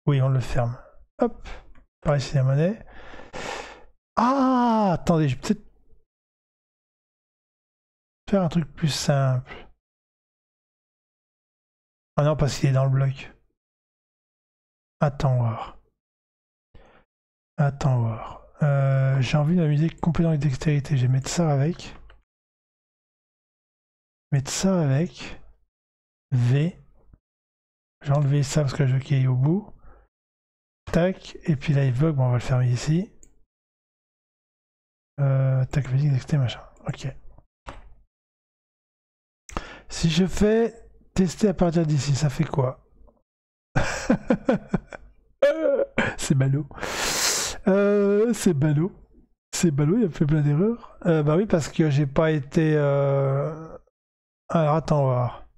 Oui, on le ferme. Hop, par ici la monnaie. Ah, attendez, je vais peut-être faire un truc plus simple. Ah non, parce qu'il est dans le bloc. Attends voir. Attends voir. J'ai envie de m'amuser complètement avec dextérité. Je vais mettre ça avec. Mettre ça avec. V. J'ai enlevé ça parce que le jockey est au bout. Tac. Et puis live block, bon, on va le fermer ici. Tac, musique, dextérité, machin. Ok. Si je fais tester à partir d'ici, ça fait quoi? C'est ballot. C'est ballot. C'est ballot, il a fait plein d'erreurs. Bah oui, parce que j'ai pas été... Alors attends, on va voir.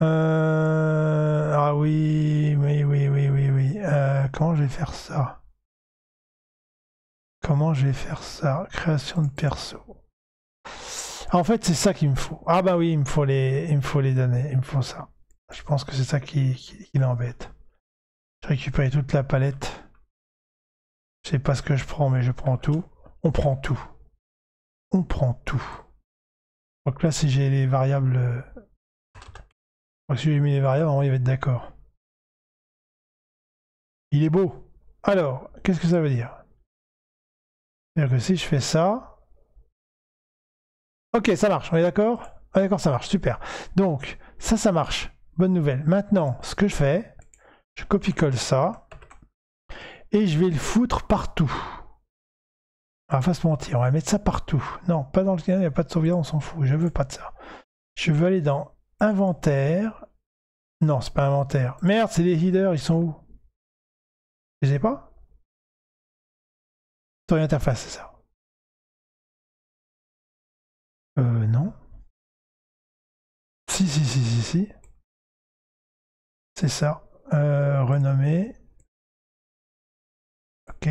Ah oui. Comment je vais faire ça? Comment je vais faire ça? Création de perso. En fait, c'est ça qu'il me faut. Ah bah oui, il me faut les données, il me faut ça. Je pense que c'est ça qui l'embête. Je récupère toute la palette. Je sais pas ce que je prends, mais je prends tout. On prend tout. On prend tout. Donc là, si j'ai les variables... Donc si j'ai mis les variables, il va être d'accord. Il est beau. Alors, qu'est-ce que ça veut dire? C'est-à-dire que si je fais ça... Ok, ça marche, on est d'accord? Ah d'accord, ça marche, super. Donc, ça marche. Bonne nouvelle. Maintenant, ce que je fais, je copie-colle ça. Et je vais le foutre partout. Ah, va se mentir, on va mettre ça partout. Non, pas dans le canal, il n'y a pas de sauvegarde, on s'en fout. Je veux pas de ça. Je veux aller dans Inventaire. Non, c'est pas Inventaire. Merde, c'est les headers, ils sont où? Je sais pas. Story interface, c'est ça. Non. Si. C'est ça. Renommé. Ok.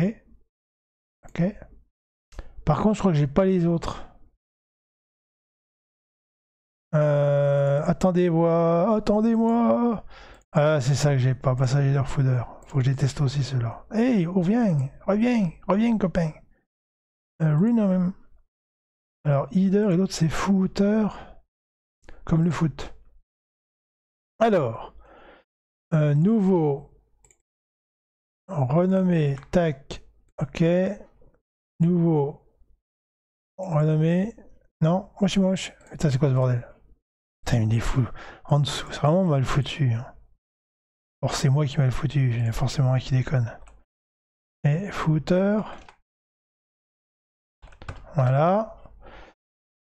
Par contre, je crois que j'ai pas les autres. Attendez-moi. Ah, c'est ça que j'ai pas. Passager header footer. Faut que je les teste aussi ceux-là. Hey, reviens, copain. Rename. Alors, header et l'autre c'est footer. Comme le foot. Alors, nouveau. Renommé. Tac. Ok. Nouveau. Renommé. Non, moche. Putain, c'est quoi ce bordel? Putain, il est fou. En dessous, c'est vraiment mal foutu. Hein. Or, c'est moi qui mal foutu. J'ai forcément un qui déconne. Et footer. Voilà.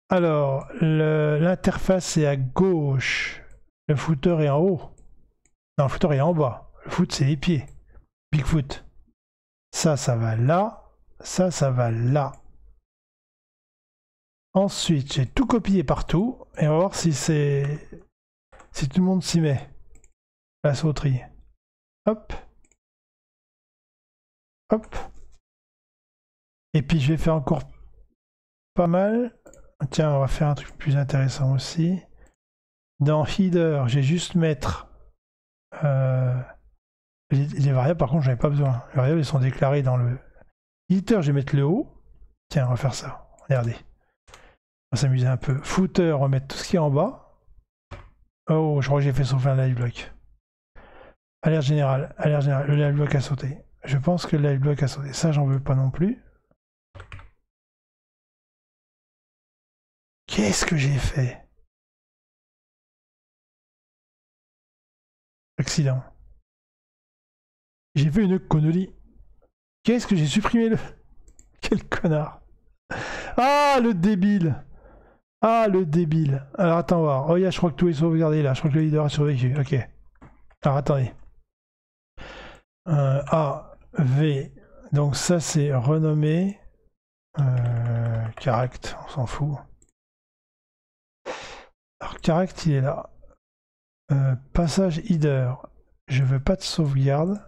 Alors, l'interface est à gauche. Le footer est en haut. Non, le footer est en bas. Le foot, c'est les pieds. Bigfoot. Ça va là. Ça va là. Ensuite, j'ai tout copié partout. Et on va voir si c'est... Si tout le monde s'y met. La sauterie. Hop. Et puis, je vais faire encore pas mal. Tiens, on va faire un truc plus intéressant aussi. Dans Header, je vais juste mettre... les variables, par contre, j'en ai pas besoin. Les variables, elles sont déclarées dans le... Header, je vais mettre le haut. Tiens, on va faire ça. Regardez. On va s'amuser un peu. Footer, on va mettre tout ce qui est en bas. Oh, je crois que j'ai fait sauver un live block. Alerte générale. Le live block a sauté. Je pense que le live block a sauté. Ça, j'en veux pas non plus. Qu'est-ce que j'ai fait? Accident. J'ai fait une connerie. Qu'est-ce que j'ai supprimé le... Quel connard. Ah, le débile. Alors attends voir. Oh, je crois que tout est sauvegardé là. Je crois que le leader a survécu. Ok. Alors attendez. A, V. Donc ça c'est renommé. Caract, on s'en fout. Alors Caract il est là. Passage header. Je veux pas de sauvegarde.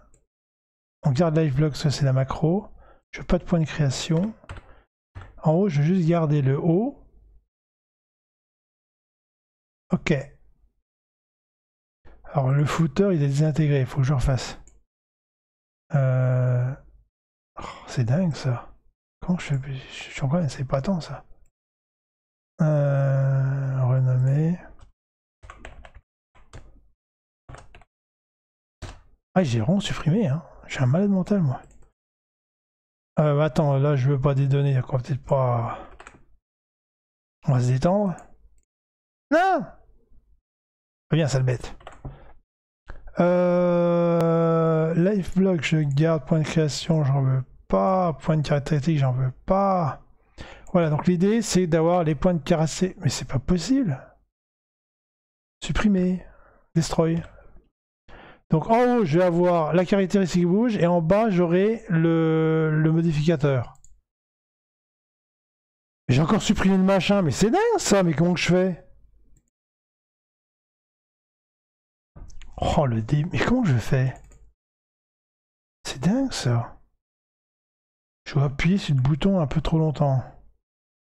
On garde LiveBlock, ça c'est la macro. Je veux pas de point de création. En haut, je veux juste garder le haut. Ok. Alors le footer il est désintégré, il faut que je refasse. Oh, c'est dingue ça. Comment je fais? Je suis c'est pas tant ça. Renommer. Ah, j'ai vraiment supprimé, hein. Je suis un malade mental, moi. Attends, là, je veux pas des données, quoi. Peut-être pas. On va se détendre. Non! Reviens, sale bête. LiveBlock, je garde. Point de création, j'en veux pas. Point de caractéristique, j'en veux pas. Voilà, donc l'idée, c'est d'avoir les points de caractéristique. Mais c'est pas possible. Supprimer. Destroy. Donc en haut, je vais avoir la caractéristique bouge et en bas, j'aurai le modificateur. J'ai encore supprimé le machin, mais c'est dingue ça, mais comment que je fais? Oh le dé... Mais comment je fais? C'est dingue ça. Je dois appuyer sur le bouton un peu trop longtemps.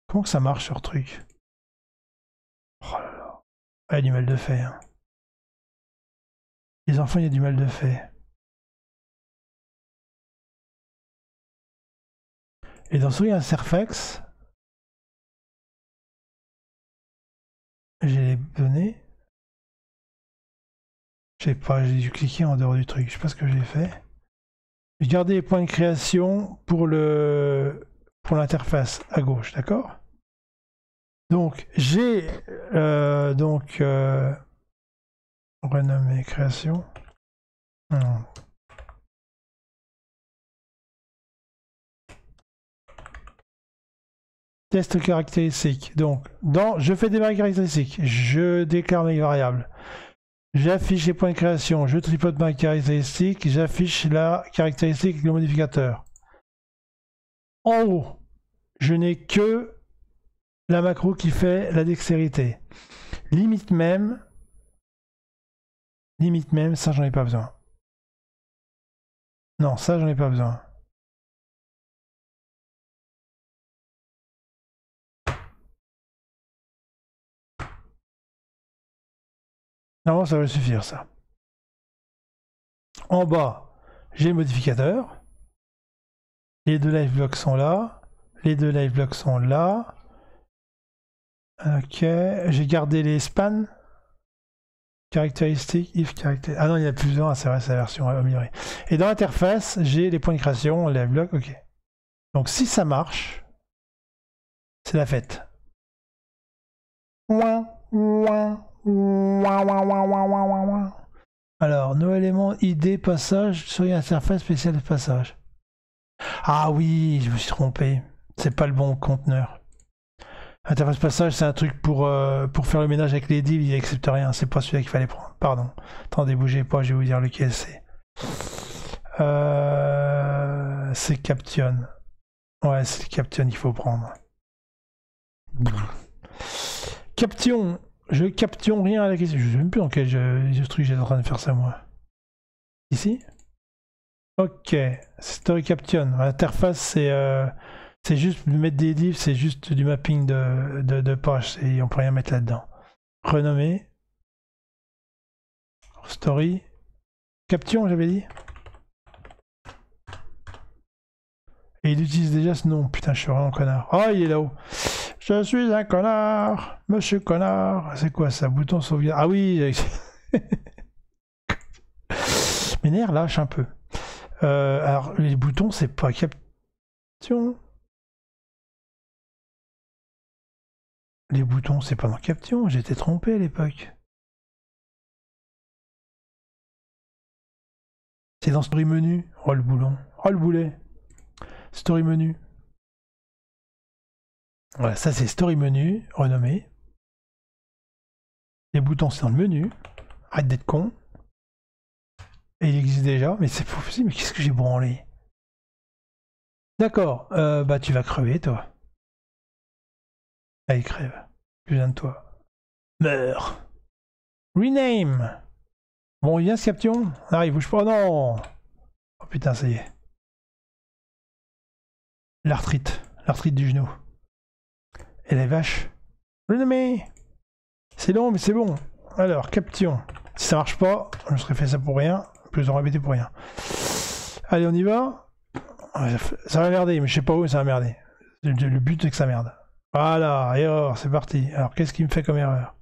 Comment que ça marche sur truc? Oh là là. Ah, il y a du mal de fait. Hein. Les enfants, il y a du mal de fait. Et dans souris interface, j'ai les données. Je sais pas, j'ai dû cliquer en dehors du truc. Je sais pas ce que j'ai fait. J'ai gardé les points de création pour l'interface à gauche, d'accord? Donc j'ai renommer création. Non. Test caractéristique. Donc je fais des caractéristiques. Je déclare mes variables. J'affiche les points de création, je tripote ma caractéristique, j'affiche la caractéristique avec le modificateur. En haut, je n'ai que la macro qui fait la dextérité. Limite même, ça j'en ai pas besoin. Non, ça j'en ai pas besoin. Non, ça va suffire ça. En bas, j'ai le modificateur. Les deux LiveBlocks sont là. Les deux LiveBlocks sont là. Ok, j'ai gardé les spans. Caractéristiques, if caractère. Ah non, il n'y a plus besoin, c'est vrai, c'est la version améliorée. Et dans l'interface, j'ai les points de création, LiveBlock, ok. Donc si ça marche, c'est la fête. Alors, nos éléments ID passage sur une interface spéciale de passage. Ah oui, je me suis trompé. C'est pas le bon conteneur. Interface passage, c'est un truc pour faire le ménage avec les divs, il accepte rien. C'est pas celui-là qu'il fallait prendre. Pardon. Attendez, bougez pas, je vais vous dire lequel c'est. C'est Caption. Ouais, c'est Caption qu'il faut prendre. Caption. Je caption rien à la question. Je ne sais même plus dans quel truc j'étais en train de faire ça moi. Ici? Ok. Story Caption. L'interface c'est juste mettre des divs, c'est juste du mapping de page. On peut rien mettre là-dedans. Renommer. Story. Caption, j'avais dit. Et il utilise déjà ce nom. Putain, je suis vraiment un connard. Oh, il est là-haut. Je suis un connard. Monsieur connard. C'est quoi ça? Bouton sauvegarde. Ah oui. Mes nerfs lâchent un peu. Alors, les boutons, c'est pas Caption. Les boutons, c'est pas dans Caption. J'étais trompé à l'époque. C'est dans Story Menu. Oh le boulon. Oh le boulet. Story Menu. Voilà, ça c'est Story Menu, renommé. Les boutons, c'est dans le menu. Arrête d'être con. Et il existe déjà, mais c'est pas possible, mais qu'est-ce que j'ai branlé? D'accord, bah tu vas crever toi. Allez, crève. Plus besoin de toi. Meurs. Rename. Bon, il vient ce caption. Ah, il bouge pas. Oh non. Oh putain, ça y est. L'arthrite. L'arthrite du genou. Et les vaches. Rename. C'est long, mais c'est bon. Alors, caption. Si ça marche pas, je serais fait ça pour rien. Plus de répéter pour rien. Allez, on y va. Ça va merder, mais je sais pas où ça va merder. Le but, c'est que ça merde. Voilà, erreur, c'est parti. Alors, qu'est-ce qui me fait comme erreur?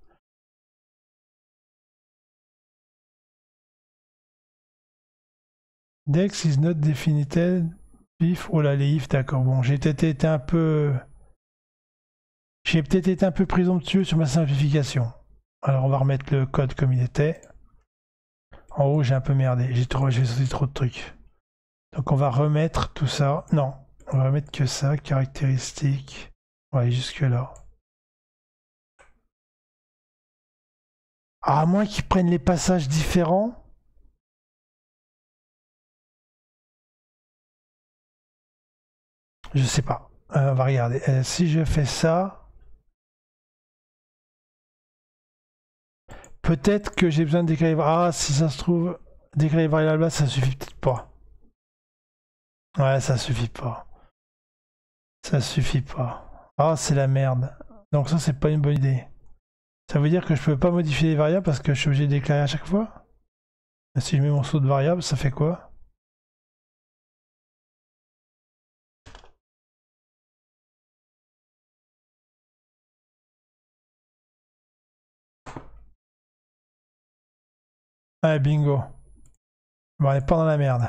Dex is not definited. If, oh là, les if, d'accord. Bon, j'ai peut-être été un peu. J'ai peut-être été un peu présomptueux sur ma simplification. Alors, on va remettre le code comme il était. En haut, j'ai un peu merdé. J'ai sauté trop de trucs. Donc, on va remettre tout ça. Non, on va remettre que ça. Caractéristiques. On va aller jusque-là. Ah, à moins qu'ils prennent les passages différents. Je sais pas. On va regarder. Si je fais ça, peut-être que j'ai besoin de déclarer. Ah, si ça se trouve, déclarer variable là, ça suffit peut-être pas. Ouais, ça suffit pas. Ça suffit pas. Ah, c'est la merde. Donc ça, c'est pas une bonne idée. Ça veut dire que je peux pas modifier les variables parce que je suis obligé de déclarer à chaque fois. Si je mets mon saut de variable, ça fait quoi? Ouais, bingo. Bon, on est pas dans la merde.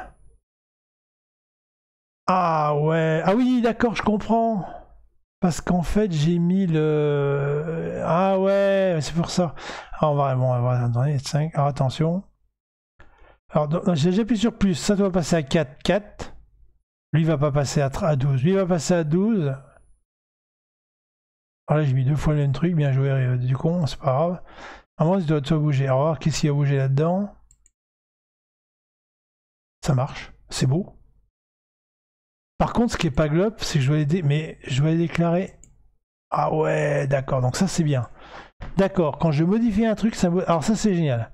Ah ouais. Ah oui, d'accord, je comprends. Parce qu'en fait, j'ai mis le... Ah ouais, c'est pour ça. Ah, on va voir, attendez, 5. Alors attention. Alors, j'appuie sur plus. Ça doit passer à 4, 4. Lui, il va pas passer à 12. Lui, il va passer à 12. Alors là, j'ai mis 2 fois le même truc. Bien joué, du con, c'est pas grave. À moins, il doit tout bouger. Alors, on va voir qu'est-ce qu'il a bougé là-dedans. Ça marche. C'est beau. Par contre, ce qui est pas glop, c'est que je dois les déclarer. Ah ouais, d'accord. Donc ça, c'est bien. D'accord. Quand je modifie un truc, ça... Alors ça, c'est génial.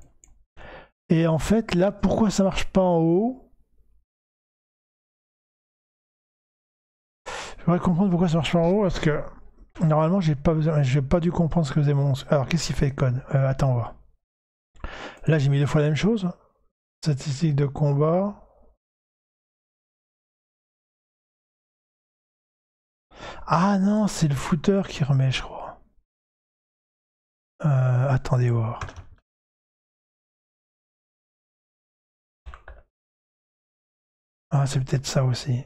Et en fait, là, pourquoi ça marche pas en haut? Je voudrais comprendre pourquoi ça marche pas en haut, parce que normalement, j'ai pas dû comprendre ce que faisait mon... Alors, qu'est-ce qu'il fait le code? Attends, on va. Là, j'ai mis 2 fois la même chose. Statistique de combat. Ah non, c'est le footer qui remet, je crois. Attendez voir. Ah, c'est peut-être ça aussi.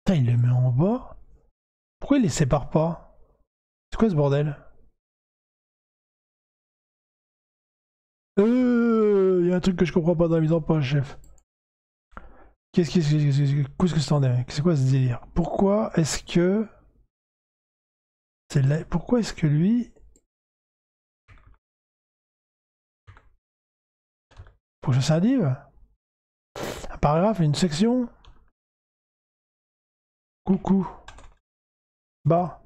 Putain, il les met en bas. Pourquoi il les sépare pas? C'est quoi ce bordel? Il y a un truc que je comprends pas dans la mise en page, chef. Qu'est-ce que c'est quoi ce délire? Pourquoi est-ce que... Pourquoi est-ce que lui... Faut que je fasse un div? Un paragraphe, une section? Coucou. Bas.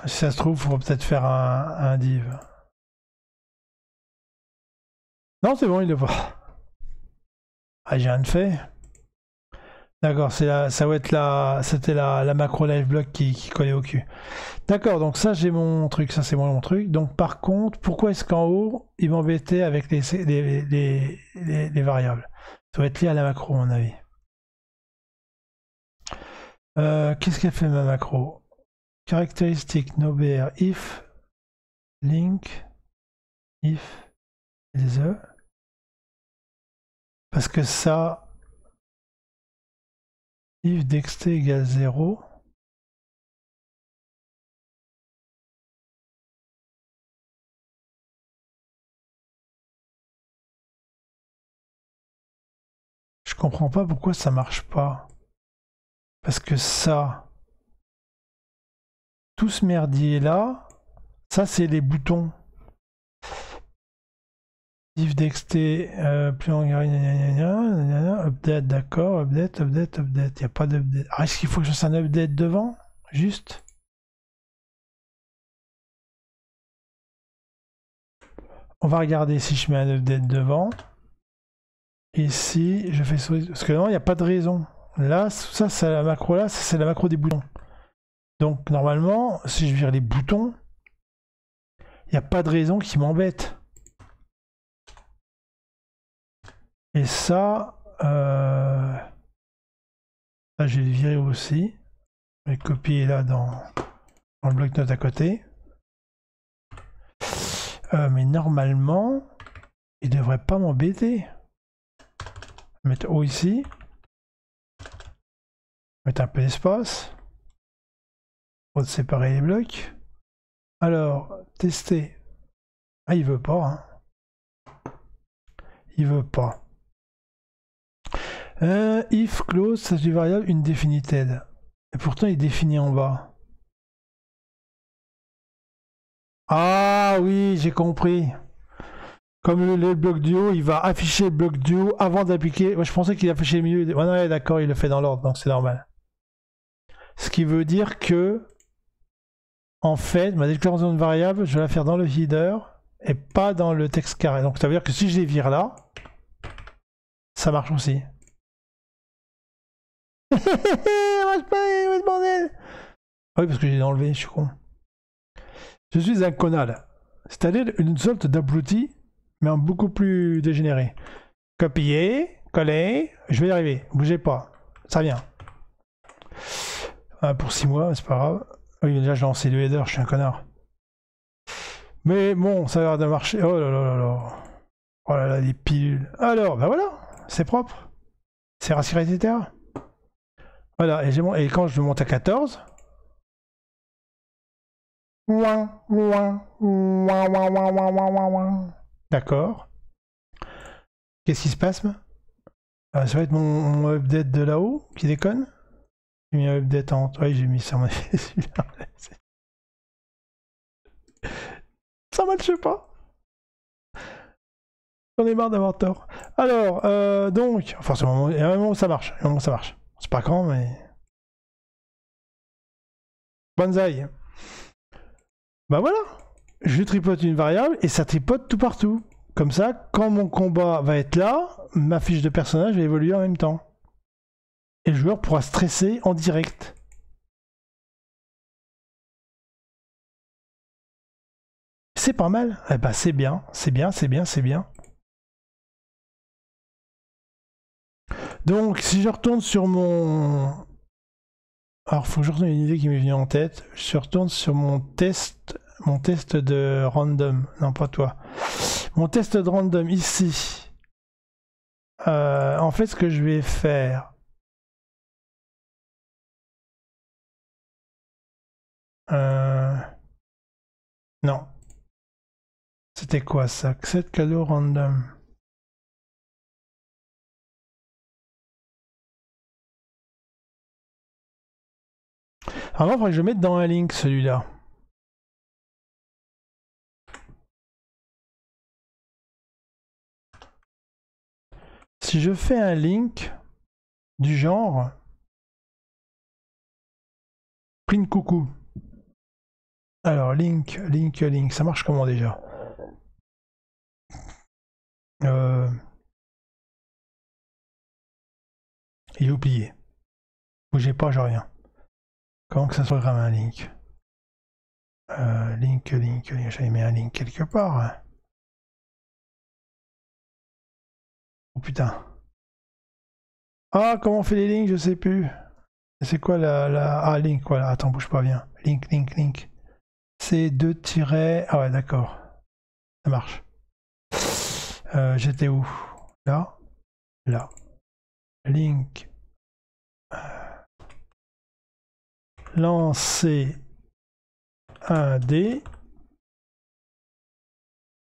Si ça se trouve, faut peut-être faire un div. Non, c'est bon, il le voit. Ah, j'ai rien de fait. D'accord, ça va être c'était la macro live block qui collait au cul. D'accord, donc ça j'ai mon truc, ça c'est mon truc. Donc par contre, pourquoi est-ce qu'en haut, il m'embêtait avec les variables? Ça va être lié à la macro, à mon avis. Qu'est-ce qu'elle fait ma macro? Caractéristique nobr if link if the, parce que ça, if dxt égale 0, comprends pas pourquoi ça marche pas. Parce que ça, tout ce merdier là, ça c'est les boutons. If dxt, plus on update, d'accord, update. Il n'y a pas d'update. Ah, est-ce qu'il faut que je fasse un update devant? Juste. On va regarder si je mets un update devant. Et si je fais souris. Parce que non, il n'y a pas de raison. Là, ça c'est la macro là, c'est la macro des boutons. Donc normalement, si je vire les boutons, il n'y a pas de raison qui m'embête. Et ça, là, je vais le virer aussi. Je vais le copier là dans le bloc-notes à côté. Mais normalement, il devrait pas m'embêter. Mettre O ici. Mettre un peu d'espace. Pour séparer les blocs. Alors, tester. Ah, il veut pas. Hein. Il veut pas. If close, ça du variable une definited. Et pourtant, il définit en bas. Ah oui, j'ai compris. Comme le bloc du haut, il va afficher le bloc du haut avant d'appliquer. Moi, je pensais qu'il affichait le milieu. Ouais, non, d'accord, il le fait dans l'ordre, donc c'est normal. Ce qui veut dire que, en fait, ma déclaration de variable, je vais la faire dans le header et pas dans le texte carré. Donc ça veut dire que si je les vire là, ça marche aussi. Ça marche pas, bordel. Ah oui, parce que j'ai enlevé, je suis con. Je suis un connal. C'est-à-dire une sorte d'abruti, mais en beaucoup plus dégénéré. Copier, coller, je vais y arriver, bougez pas, ça vient. Pour 6 mois, c'est pas grave. Oui, déjà j'ai lancé le header, je suis un connard. Mais bon, ça a l'air de marcher. Oh là là là là. Oh là là, les pilules. Alors, ben voilà, c'est propre. C'est rassuré, etc. Voilà, et quand je monte à 14. D'accord. Qu'est-ce qui se passe? Ça va être mon update de là-haut qui déconne. J'ai mis un update en... Oui, j'ai mis ça en effet celui-là. Ça marche pas. J'en ai marre d'avoir tort. Alors, donc... Enfin, il y a un moment où ça marche. Il y a un moment où ça marche. C'est pas quand, mais... Bonsaï. Bah voilà. Je tripote une variable et ça tripote tout partout. Comme ça, quand mon combat va être là, ma fiche de personnage va évoluer en même temps. Et le joueur pourra stresser en direct. C'est pas mal. Eh ben c'est bien, c'est bien, c'est bien, c'est bien. Donc si je retourne sur mon... Alors faut que je retourne une idée qui m'est venue en tête. Je retourne sur mon test de random. Non, pas toi. Mon test de random ici. En fait, ce que je vais faire... Non. C'était quoi ça? Accept cadeau random. Alors, il faudrait que je mette dans un link celui-là. Si je fais un link du genre print coucou. Alors, link, ça marche comment déjà? Il est oublié. Bougez pas, je reviens. Comment que ça se programme un link? Link, j'avais mis un link quelque part. Hein. Oh putain. Ah, comment on fait les links? Je sais plus. C'est quoi la... Ah, link, voilà. Attends, bouge pas bien. Link. C'est 2 tirets... Ah ouais, d'accord. Ça marche. J'étais où? Là. Link. Lancer un dé.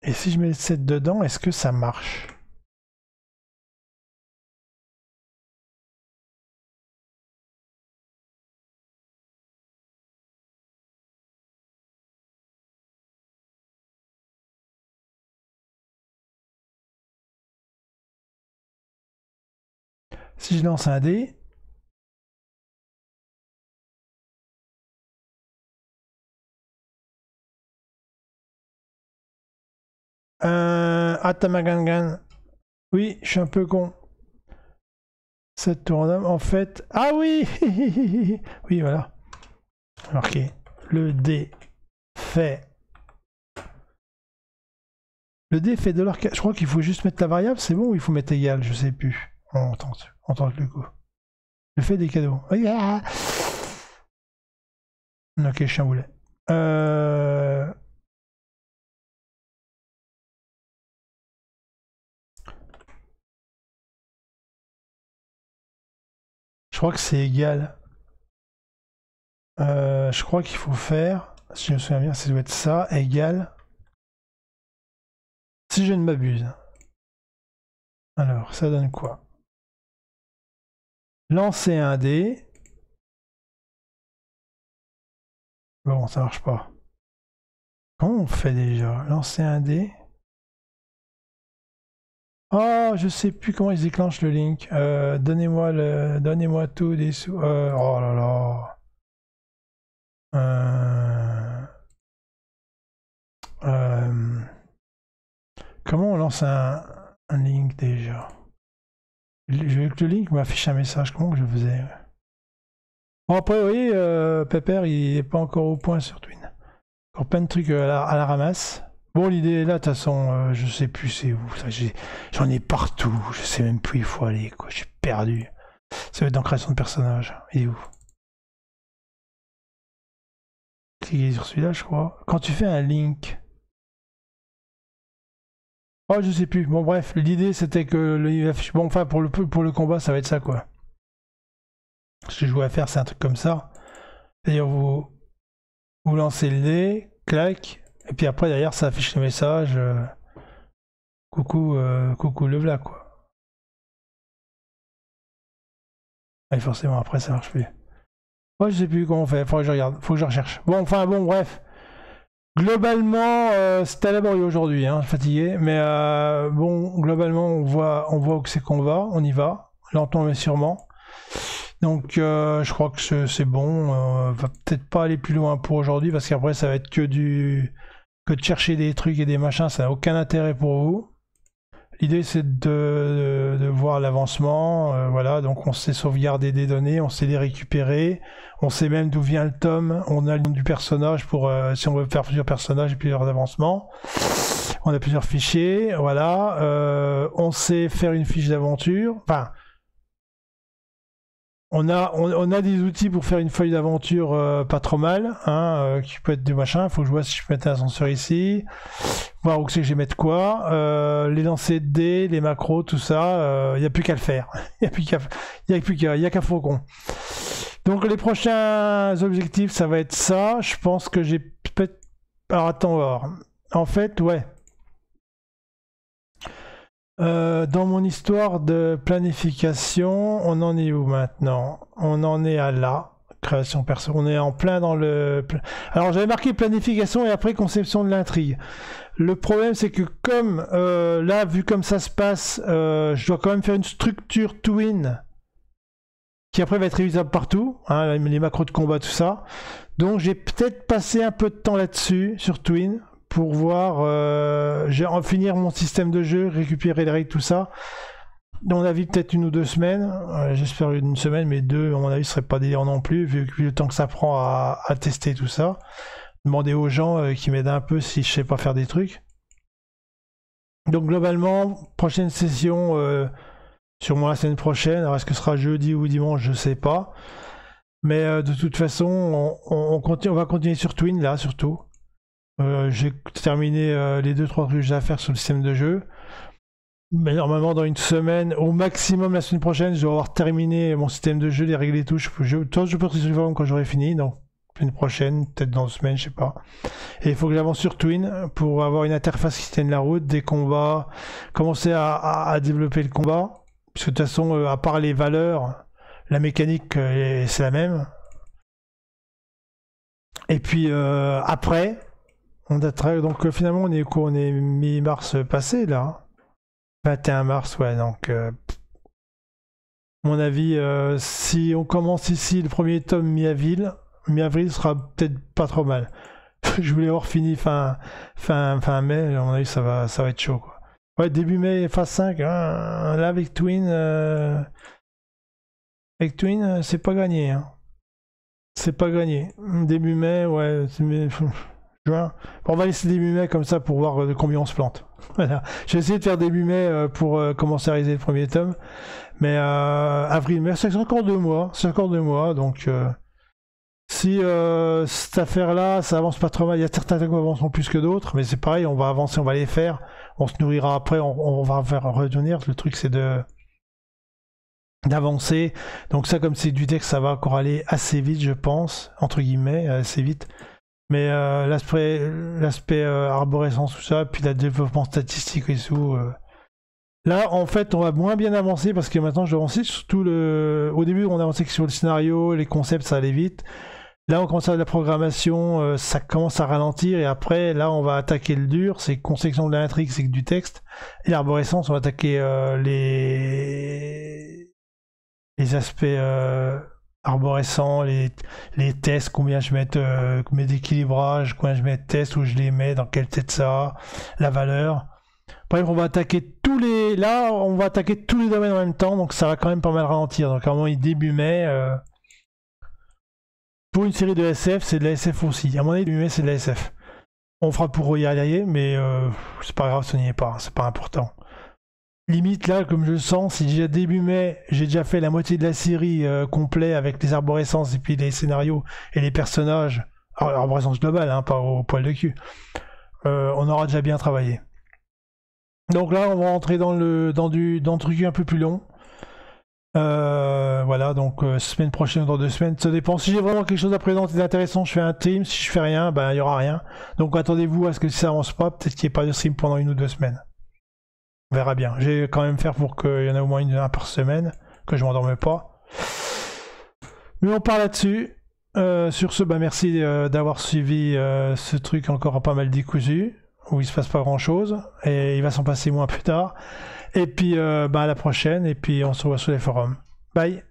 Et si je mets le 7 dedans, est-ce que ça marche? Si je lance un dé, Atamagangan. Oui, je suis un peu con. Cette tourname, en fait. Ah oui. Oui, voilà. Marqué. Le dé fait. Le dé fait $4. Je crois qu'il faut juste mettre la variable, c'est bon, ou il faut mettre égal, je sais plus. On tente le coup. Le fait des cadeaux. Ah. Ok, je suis un boulet. Je crois que c'est égal. Je crois qu'il faut faire, si je me souviens bien, ça doit être ça, égal. Si je ne m'abuse. Alors, ça donne quoi? Lancer un dé. Bon, ça marche pas. Comment on fait déjà? Lancer un dé. Oh, je sais plus comment ils déclenchent le link. Donnez-moi tout des sous. Oh là là. Comment on lance un link déjà? Je veux que le link m'affiche un message. Comment que je faisais? Bon, après, vous voyez, Pepper, il n'est pas encore au point sur Twin. Encore plein de trucs à la ramasse. Bon, l'idée est là, de toute façon, je sais plus c'est où. J'en ai partout. Je sais même plus où il faut aller, quoi. Je suis perdu. Ça va être dans création de personnage. Il est où? Cliquez sur celui-là, je crois. Quand tu fais un link. Oh, je sais plus. Bon, bref, l'idée c'était que le. Bon, enfin, pour le combat, ça va être ça, quoi. Ce que je voulais faire, c'est un truc comme ça. C'est-à-dire, vous lancez le dé, clac, et puis après, derrière, ça affiche le message. Coucou, coucou, le v'là, quoi. Et forcément, après, ça marche plus. Moi, je sais plus comment on fait. Faut que je regarde. Faut que je recherche. Bon, enfin, bon, bref. Globalement, c'était laborieux aujourd'hui, hein, fatigué. Mais bon, globalement, on voit où c'est qu'on va. On y va, lentement mais sûrement. Donc, je crois que c'est bon. Va peut-être pas aller plus loin pour aujourd'hui parce qu'après, ça va être que de chercher des trucs et des machins. Ça n'a aucun intérêt pour vous. L'idée, c'est de voir l'avancement. Voilà, donc on sait sauvegarder des données, on sait les récupérer, on sait même d'où vient le tome, on a le nom du personnage pour si on veut faire plusieurs personnages et plusieurs avancements. On a plusieurs fichiers, voilà. On sait faire une fiche d'aventure. Enfin, on a des outils pour faire une feuille d'aventure pas trop mal, hein, qui peut être du machin. Il faut que je vois si je peux mettre un ascenseur ici, voir où c'est que je vais mettre quoi, les lancers de dés, les macros, tout ça. Il n'y a plus qu'à le faire. Il n'y a qu'à Faucon. Donc les prochains objectifs, ça va être ça. Je pense que j'ai peut-être. Alors attends, on va voir. En fait, ouais. Dans mon histoire de planification, on en est où maintenant? On en est à là, création perso. On est en plein dans le. Alors j'avais marqué planification et après conception de l'intrigue. Le problème c'est que comme là, vu comme ça se passe, je dois quand même faire une structure Twin qui après va être réusable partout, hein, les macros de combat, tout ça. Donc j'ai peut-être passé un peu de temps là-dessus sur Twin pour voir, finir mon système de jeu, récupérer les règles, tout ça. Dans mon avis, peut-être 1 ou 2 semaines. J'espère 1 semaine, mais 2, à mon avis, ce serait pas délirant non plus, vu le temps que ça prend à tester tout ça. Demander aux gens qui m'aident un peu si je sais pas faire des trucs. Donc globalement, prochaine session, sûrement la semaine prochaine. Alors est-ce que ce sera jeudi ou dimanche, je sais pas. Mais de toute façon, on va continuer sur Twin là, surtout. J'ai terminé les 2-3 trucs que j'ai à faire sur le système de jeu. Mais normalement, dans 1 semaine, au maximum la semaine prochaine, je dois avoir terminé mon système de jeu, les règles et tout. Je peux résoudre quand j'aurai fini. Donc, semaine prochaine, peut-être dans 2 semaines, je sais pas. Et il faut que j'avance sur Twin pour avoir une interface qui tienne la route, des combats, commencer à développer le combat. Parce que de toute façon, à part les valeurs, la mécanique, c'est la même. Et puis après. Donc finalement on est quoi? On est mi-mars passé là. 21 mars, ouais, donc À mon avis, si on commence ici le premier tome mi-avril, mi-avril sera peut-être pas trop mal. Je voulais avoir fini fin mai, à mon avis ça va être chaud quoi. Ouais, début mai, phase 5, hein, là avec Twin, c'est pas gagné. Hein. C'est pas gagné. Début mai, ouais, juin. Bon, on va laisser début mai comme ça pour voir de combien on se plante. Voilà. J'ai essayé de faire début mai pour commencer à réaliser le premier tome. Mais avril, mai, c'est encore 2 mois. C'est encore 2 mois, donc si cette affaire-là, ça avance pas trop mal, il y a certains qui avancent plus que d'autres, mais c'est pareil, on va avancer, on va les faire, on se nourrira après, on va faire revenir. Le truc, c'est d'avancer. Donc ça, comme c'est du texte, ça va encore aller assez vite, je pense, entre guillemets, assez vite. Mais l'aspect arborescence, tout ça, puis le développement statistique et tout. Là, en fait, on va moins bien avancer parce que maintenant, je vais avancer surtout au début, on avançait que sur le scénario, les concepts, ça allait vite. Là, on commence à la programmation, ça commence à ralentir. Et après, là, on va attaquer le dur, c'est conception de l'intrigue, c'est que du texte. Et l'arborescence, on va attaquer les aspects arborescents, les tests, combien je mets d'équilibrage, combien je mets de tests, où je les mets, dans quelle tête ça a, la valeur. Bref, on va attaquer on va attaquer tous les domaines en même temps, donc ça va quand même pas mal ralentir. Donc à un moment, début mai, pour une série de SF, c'est de la SF aussi. À mon avis, début mai, c'est de la SF. On fera pour y aller, mais c'est pas grave, ce n'y est pas, c'est pas important. Limite là, comme je le sens, si déjà début mai, j'ai déjà fait la moitié de la série complet avec les arborescences et puis les scénarios et les personnages, arborescence globale, hein, pas au poil de cul, on aura déjà bien travaillé. Donc là, on va rentrer dans le truc un peu plus long. Voilà, donc semaine prochaine ou dans 2 semaines, ça dépend. Si j'ai vraiment quelque chose à présenter d'intéressant, je fais un stream. Si je fais rien, ben il n'y aura rien. Donc attendez-vous à ce que si ça avance pas, peut-être qu'il n'y ait pas de stream pendant 1 ou 2 semaines. On verra bien. J'ai quand même faire pour qu'il y en ait au moins un par semaine, que je m'endorme pas. Mais on part là-dessus. Sur ce, bah merci d'avoir suivi ce truc encore pas mal décousu, où il se passe pas grand-chose, et il va s'en passer moins plus tard. Et puis, à la prochaine, et puis on se revoit sur les forums. Bye!